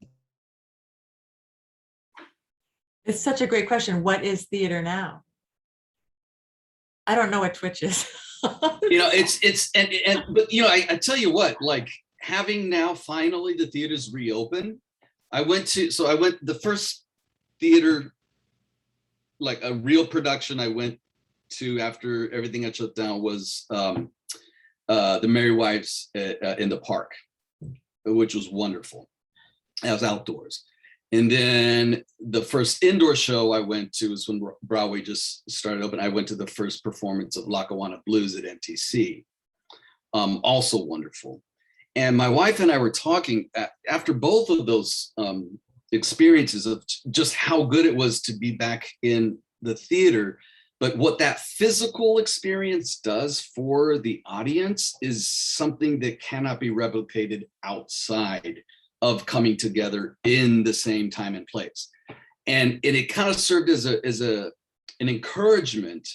It's such a great question. What is theater now? I don't know what Twitch is. You know, but you know, I tell you what, like, having now finally the theaters reopen, the first theater, like a real production I went to after everything got shut down was the Merry Wives in the Park, which was wonderful. I was outdoors. And then the first indoor show I went to was when Broadway just started open. I went to the first performance of Lackawanna Blues at MTC. Also wonderful. And my wife and I were talking after both of those experiences of just how good it was to be back in the theater. But what that physical experience does for the audience is something that cannot be replicated outside of coming together in the same time and place. And it kind of served as an encouragement,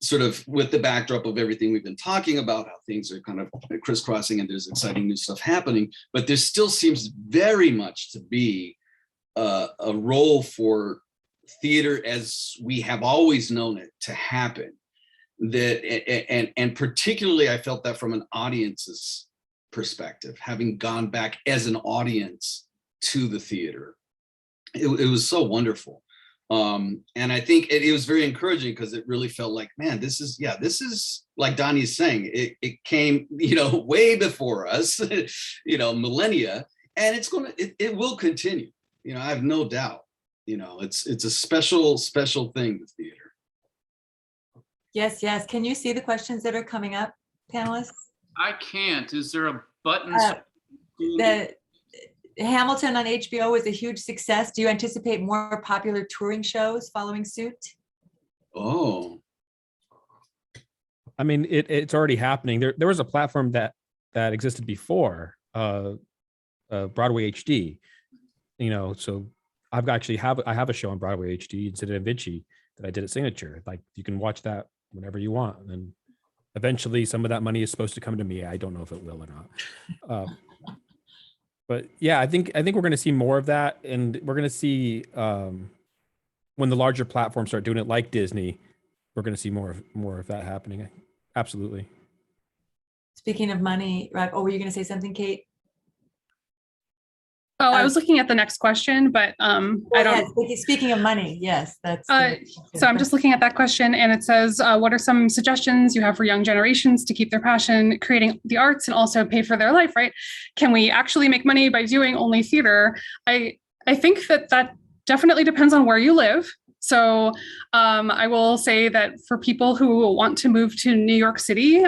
sort of with the backdrop of everything we've been talking about, how things are kind of crisscrossing and there's exciting new stuff happening, but there still seems very much to be a role for theater as we have always known it to happen. And particularly I felt that from an audience's perspective, having gone back as an audience to the theater. It was so wonderful. And I think it was very encouraging because it really felt like, man, this is like Donnie's saying, it came, way before us, millennia, and it will continue. I have no doubt, it's a special thing, the theater. Yes. Can you see the questions that are coming up, panelists? I can't. Is there a button? The Hamilton on HBO was a huge success. Do you anticipate more popular touring shows following suit? Oh, I mean, it's already happening. There was a platform that existed before Broadway HD. So I have a show on Broadway HD, Incident of Vinci, that I did at Signature. Like, you can watch that whenever you want, and eventually some of that money is supposed to come to me. I don't know if it will or not. But yeah, I think we're going to see more of that, and we're going to see when the larger platforms start doing it, like Disney, we're going to see more of that happening. Absolutely. Speaking of money, right? Oh, were you going to say something, Kate? Oh, I was looking at the next question, but I don't. Yes, speaking of money, yes, that's. So I'm just looking at that question, and it says, what are some suggestions you have for young generations to keep their passion creating the arts and also pay for their life, right? Can we actually make money by doing only theater? I think that definitely depends on where you live. So I will say that for people who want to move to New York City,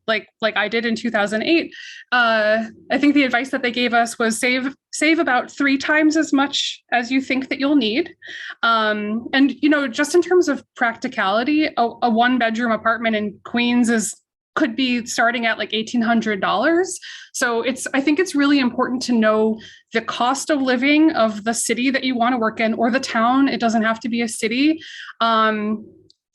like I did in 2008, I think the advice that they gave us was save about 3 times as much as you think that you'll need. And, just in terms of practicality, a 1-bedroom apartment in Queens could be starting at like $1,800. So I think it's really important to know the cost of living of the city that you want to work in, or the town. It doesn't have to be a city. Some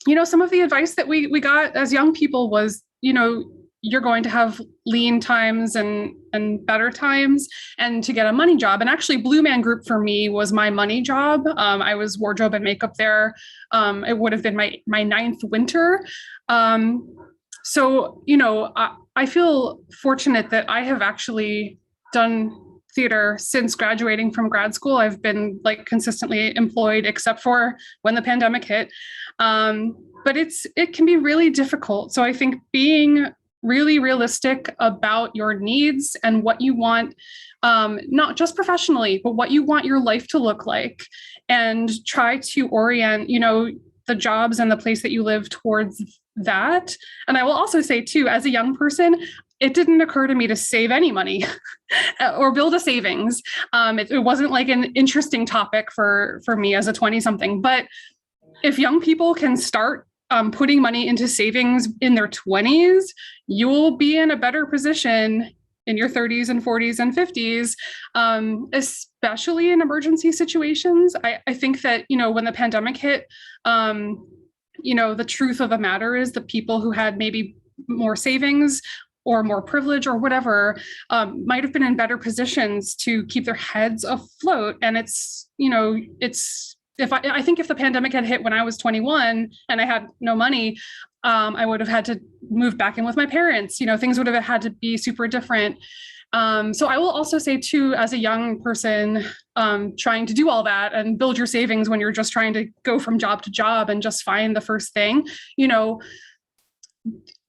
of the advice that we got as young people was, you're going to have lean times and better times, and to get a money job. And actually Blue Man Group for me was my money job. I was wardrobe and makeup there. It would have been my 9th winter. So, I feel fortunate that I have actually done theater since graduating from grad school. I've been consistently employed, except for when the pandemic hit. But it can be really difficult. So I think being really realistic about your needs and what you want, not just professionally, but what you want your life to look like, and try to orient, the jobs and the place that you live towards that. And I will also say too, as a young person, it didn't occur to me to save any money or build a savings. It wasn't like an interesting topic for me as a 20-something. But if young people can start putting money into savings in their 20s, you will be in a better position in your 30s and 40s and 50s, especially in emergency situations. I think that, when the pandemic hit, the truth of the matter is the people who had maybe more savings or more privilege or whatever might have been in better positions to keep their heads afloat. And I think if the pandemic had hit when I was 21 and I had no money, I would have had to move back in with my parents. Things would have had to be super different. So I will also say too, as a young person, trying to do all that and build your savings when you're just trying to go from job to job and just find the first thing,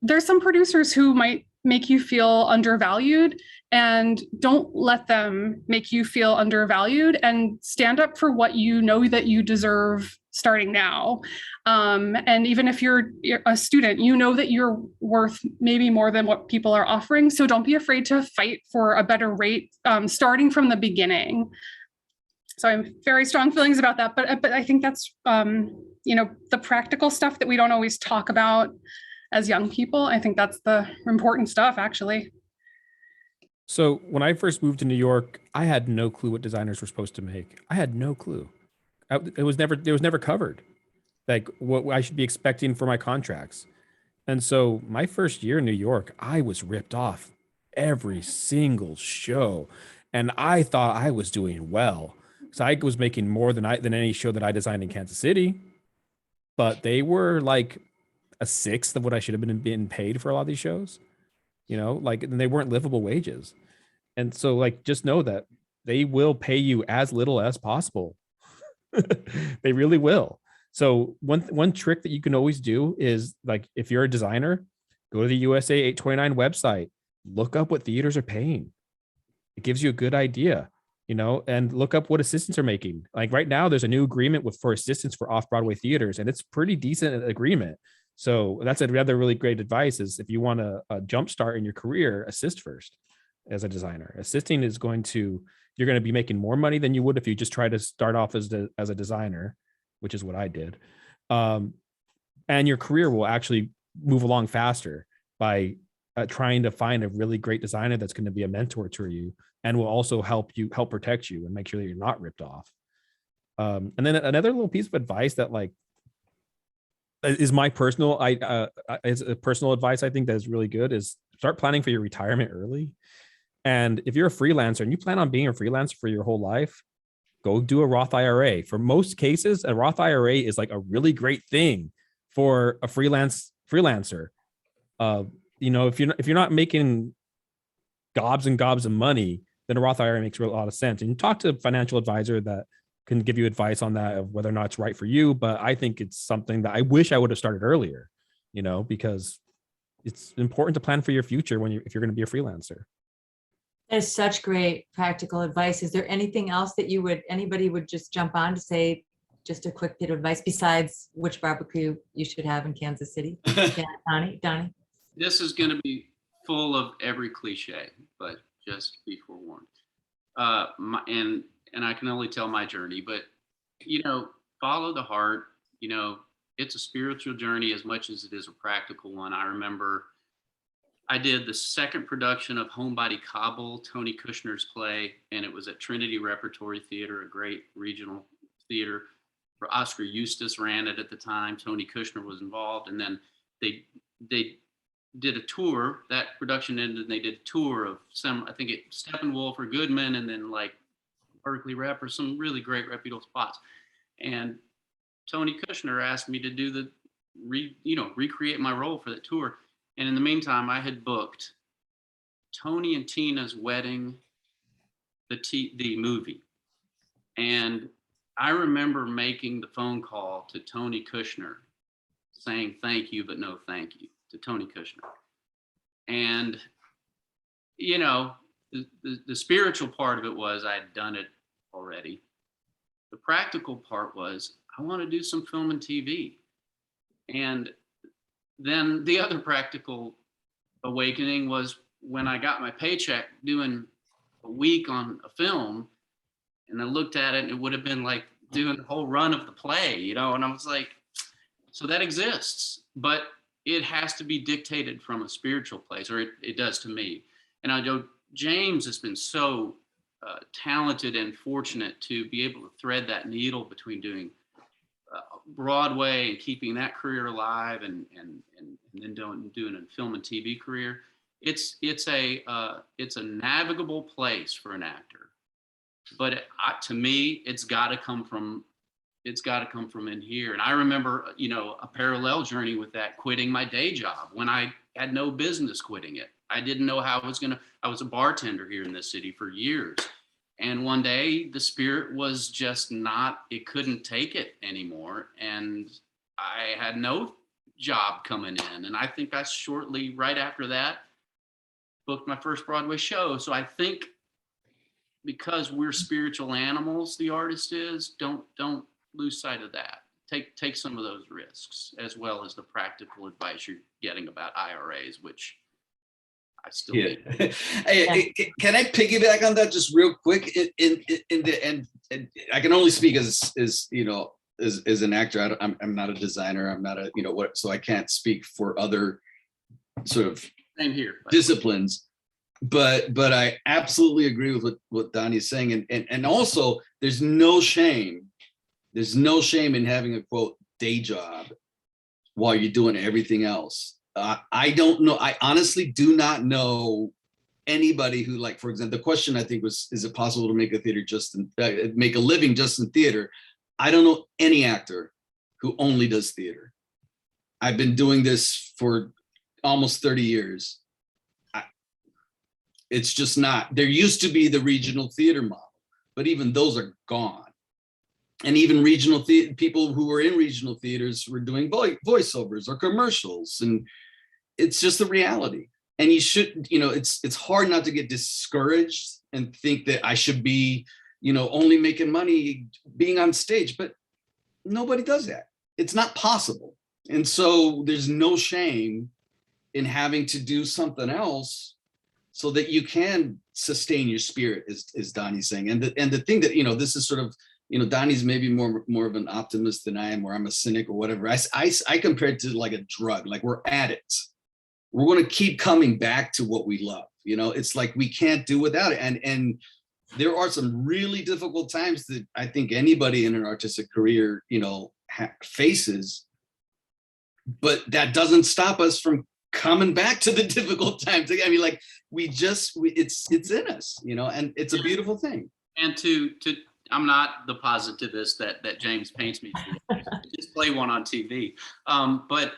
there's some producers who might make you feel undervalued, and don't let them make you feel undervalued, and stand up for what you know that you deserve starting now. And even if you're a student, that you're worth maybe more than what people are offering. So don't be afraid to fight for a better rate, starting from the beginning. So I have very strong feelings about that, but I think that's, the practical stuff that we don't always talk about as young people. I think that's the important stuff, actually. So when I first moved to New York, I had no clue what designers were supposed to make. I had no clue. It was never covered, like what I should be expecting for my contracts. And so my first year in New York, I was ripped off every single show, and I thought I was doing well. So I was making more than any show that I designed in Kansas City, but they were like a sixth of what I should have been being paid for a lot of these shows. Like, and they weren't livable wages. And so, like, just know that they will pay you as little as possible. They really will. So one trick that you can always do is, like, if you're a designer, go to the USA 829 website, look up what theaters are paying. It gives you a good idea, and look up what assistants are making. Like right now, there's a new agreement for assistants for off-Broadway theaters, and it's pretty decent agreement. So that's another really great advice is if you want a jumpstart in your career, assist first as a designer. Assisting is you're going to be making more money than you would if you just try to start off as a designer, which is what I did. And your career will actually move along faster by trying to find a really great designer that's going to be a mentor to you and will also help protect you and make sure that you're not ripped off. And then another little piece of advice that, like, is my personal is a personal advice I think that is really good is start planning for your retirement early. And if you're a freelancer and you plan on being a freelancer for your whole life, go do a Roth IRA. For most cases, a Roth IRA is like a really great thing for a freelancer. If you're not making gobs and gobs of money, then a Roth IRA makes a lot of sense. And talk to a financial advisor that can give you advice on that of whether or not it's right for you. But I think it's something that I wish I would have started earlier, because it's important to plan for your future if you're going to be a freelancer. That is such great practical advice. Is there anything else that anybody would just jump on to say, just a quick bit of advice besides which barbecue you should have in Kansas City? Yeah, Donnie? This is going to be full of every cliche, but just be forewarned. And I can only tell my journey, but, follow the heart. It's a spiritual journey as much as it is a practical one. I remember I did the second production of Homebody Cobble, Tony Kushner's play, and it was at Trinity Repertory Theater, a great regional theater. For Oscar Eustis ran it at the time. Tony Kushner was involved, and then they did a tour. That production ended, and they did a tour of Steppenwolf or Goodman, and then like Berkeley Rep or some really great reputable spots. And Tony Kushner asked me to do recreate my role for that tour. And in the meantime, I had booked Tony and Tina's wedding, the movie. And I remember making the phone call to Tony Kushner saying thank you, but no thank you to Tony Kushner. And, the spiritual part of it was I had done it already. The practical part was I want to do some film and TV. And then the other practical awakening was when I got my paycheck doing a week on a film, and I looked at it and it would have been like doing the whole run of the play, and I was like, so that exists, but it has to be dictated from a spiritual place, or it does to me. And I know James has been so talented and fortunate to be able to thread that needle between doing Broadway and keeping that career alive, and then doing a film and TV career. It's a navigable place for an actor, but to me, it's got to come from in here. And I remember, a parallel journey with that, quitting my day job when I had no business quitting it. I didn't know how I was a bartender here in this city for years. And one day the spirit was just it couldn't take it anymore. And I had no job coming in. And I think I shortly, right after that, booked my first Broadway show. So I think because we're spiritual animals, the artist is, don't lose sight of that. Take some of those risks, as well as the practical advice you're getting about IRAs, which I still need. Hey, can I piggyback on that just real quick? And I can only speak as an actor. I'm not a designer. I'm not so I can't speak for other sort of Same here. disciplines. but I absolutely agree with what Donnie's saying. And also there's no shame. There's no shame in having a quote day job while you're doing everything else. I don't know. I honestly do not know anybody who, like, for example, the question I think was, is it possible to make make a living just in theater? I don't know any actor who only does theater. I've been doing this for almost 30 years. It's just not. There used to be the regional theater model, but even those are gone. And even regional people who were in regional theaters were doing voiceovers or commercials, and it's just the reality. And you should, it's hard not to get discouraged and think that I should be, only making money being on stage, but nobody does that. It's not possible. And so there's no shame in having to do something else so that you can sustain your spirit, as Donnie's saying. And the thing that, this is sort of, Donnie's maybe more of an optimist than I am, or I'm a cynic or whatever. I compare it to like a drug, like we're addicts. We're going to keep coming back to what we love. It's like we can't do without it. And there are some really difficult times that I think anybody in an artistic career, faces, but that doesn't stop us from coming back to the difficult times. I mean, like it's in us, and it's a beautiful thing. And I'm not the positivist that James paints me to. Just play one on TV. But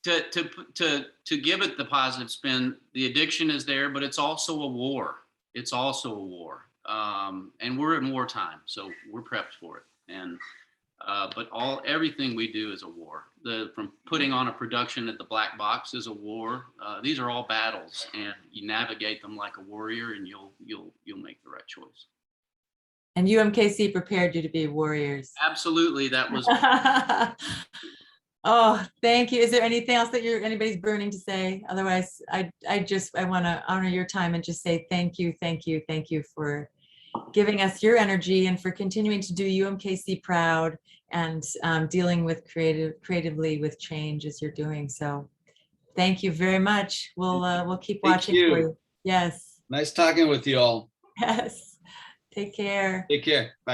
to give it the positive spin, the addiction is there, but it's also a war. It's also a war. And we're in wartime, so we're prepped for it. And but everything we do is a war. From putting on a production at the Black Box is a war. These are all battles, and you navigate them like a warrior, and you'll make the right choice. And UMKC prepared you to be warriors. Absolutely, that was. Oh, thank you. Is there anything else that anybody's burning to say? Otherwise, I want to honor your time and just say thank you for giving us your energy and for continuing to do UMKC proud and dealing with creatively with change as you're doing. So, thank you very much. We'll keep watching for you. Yes. Nice talking with you all. Yes. Take care. Take care. Bye.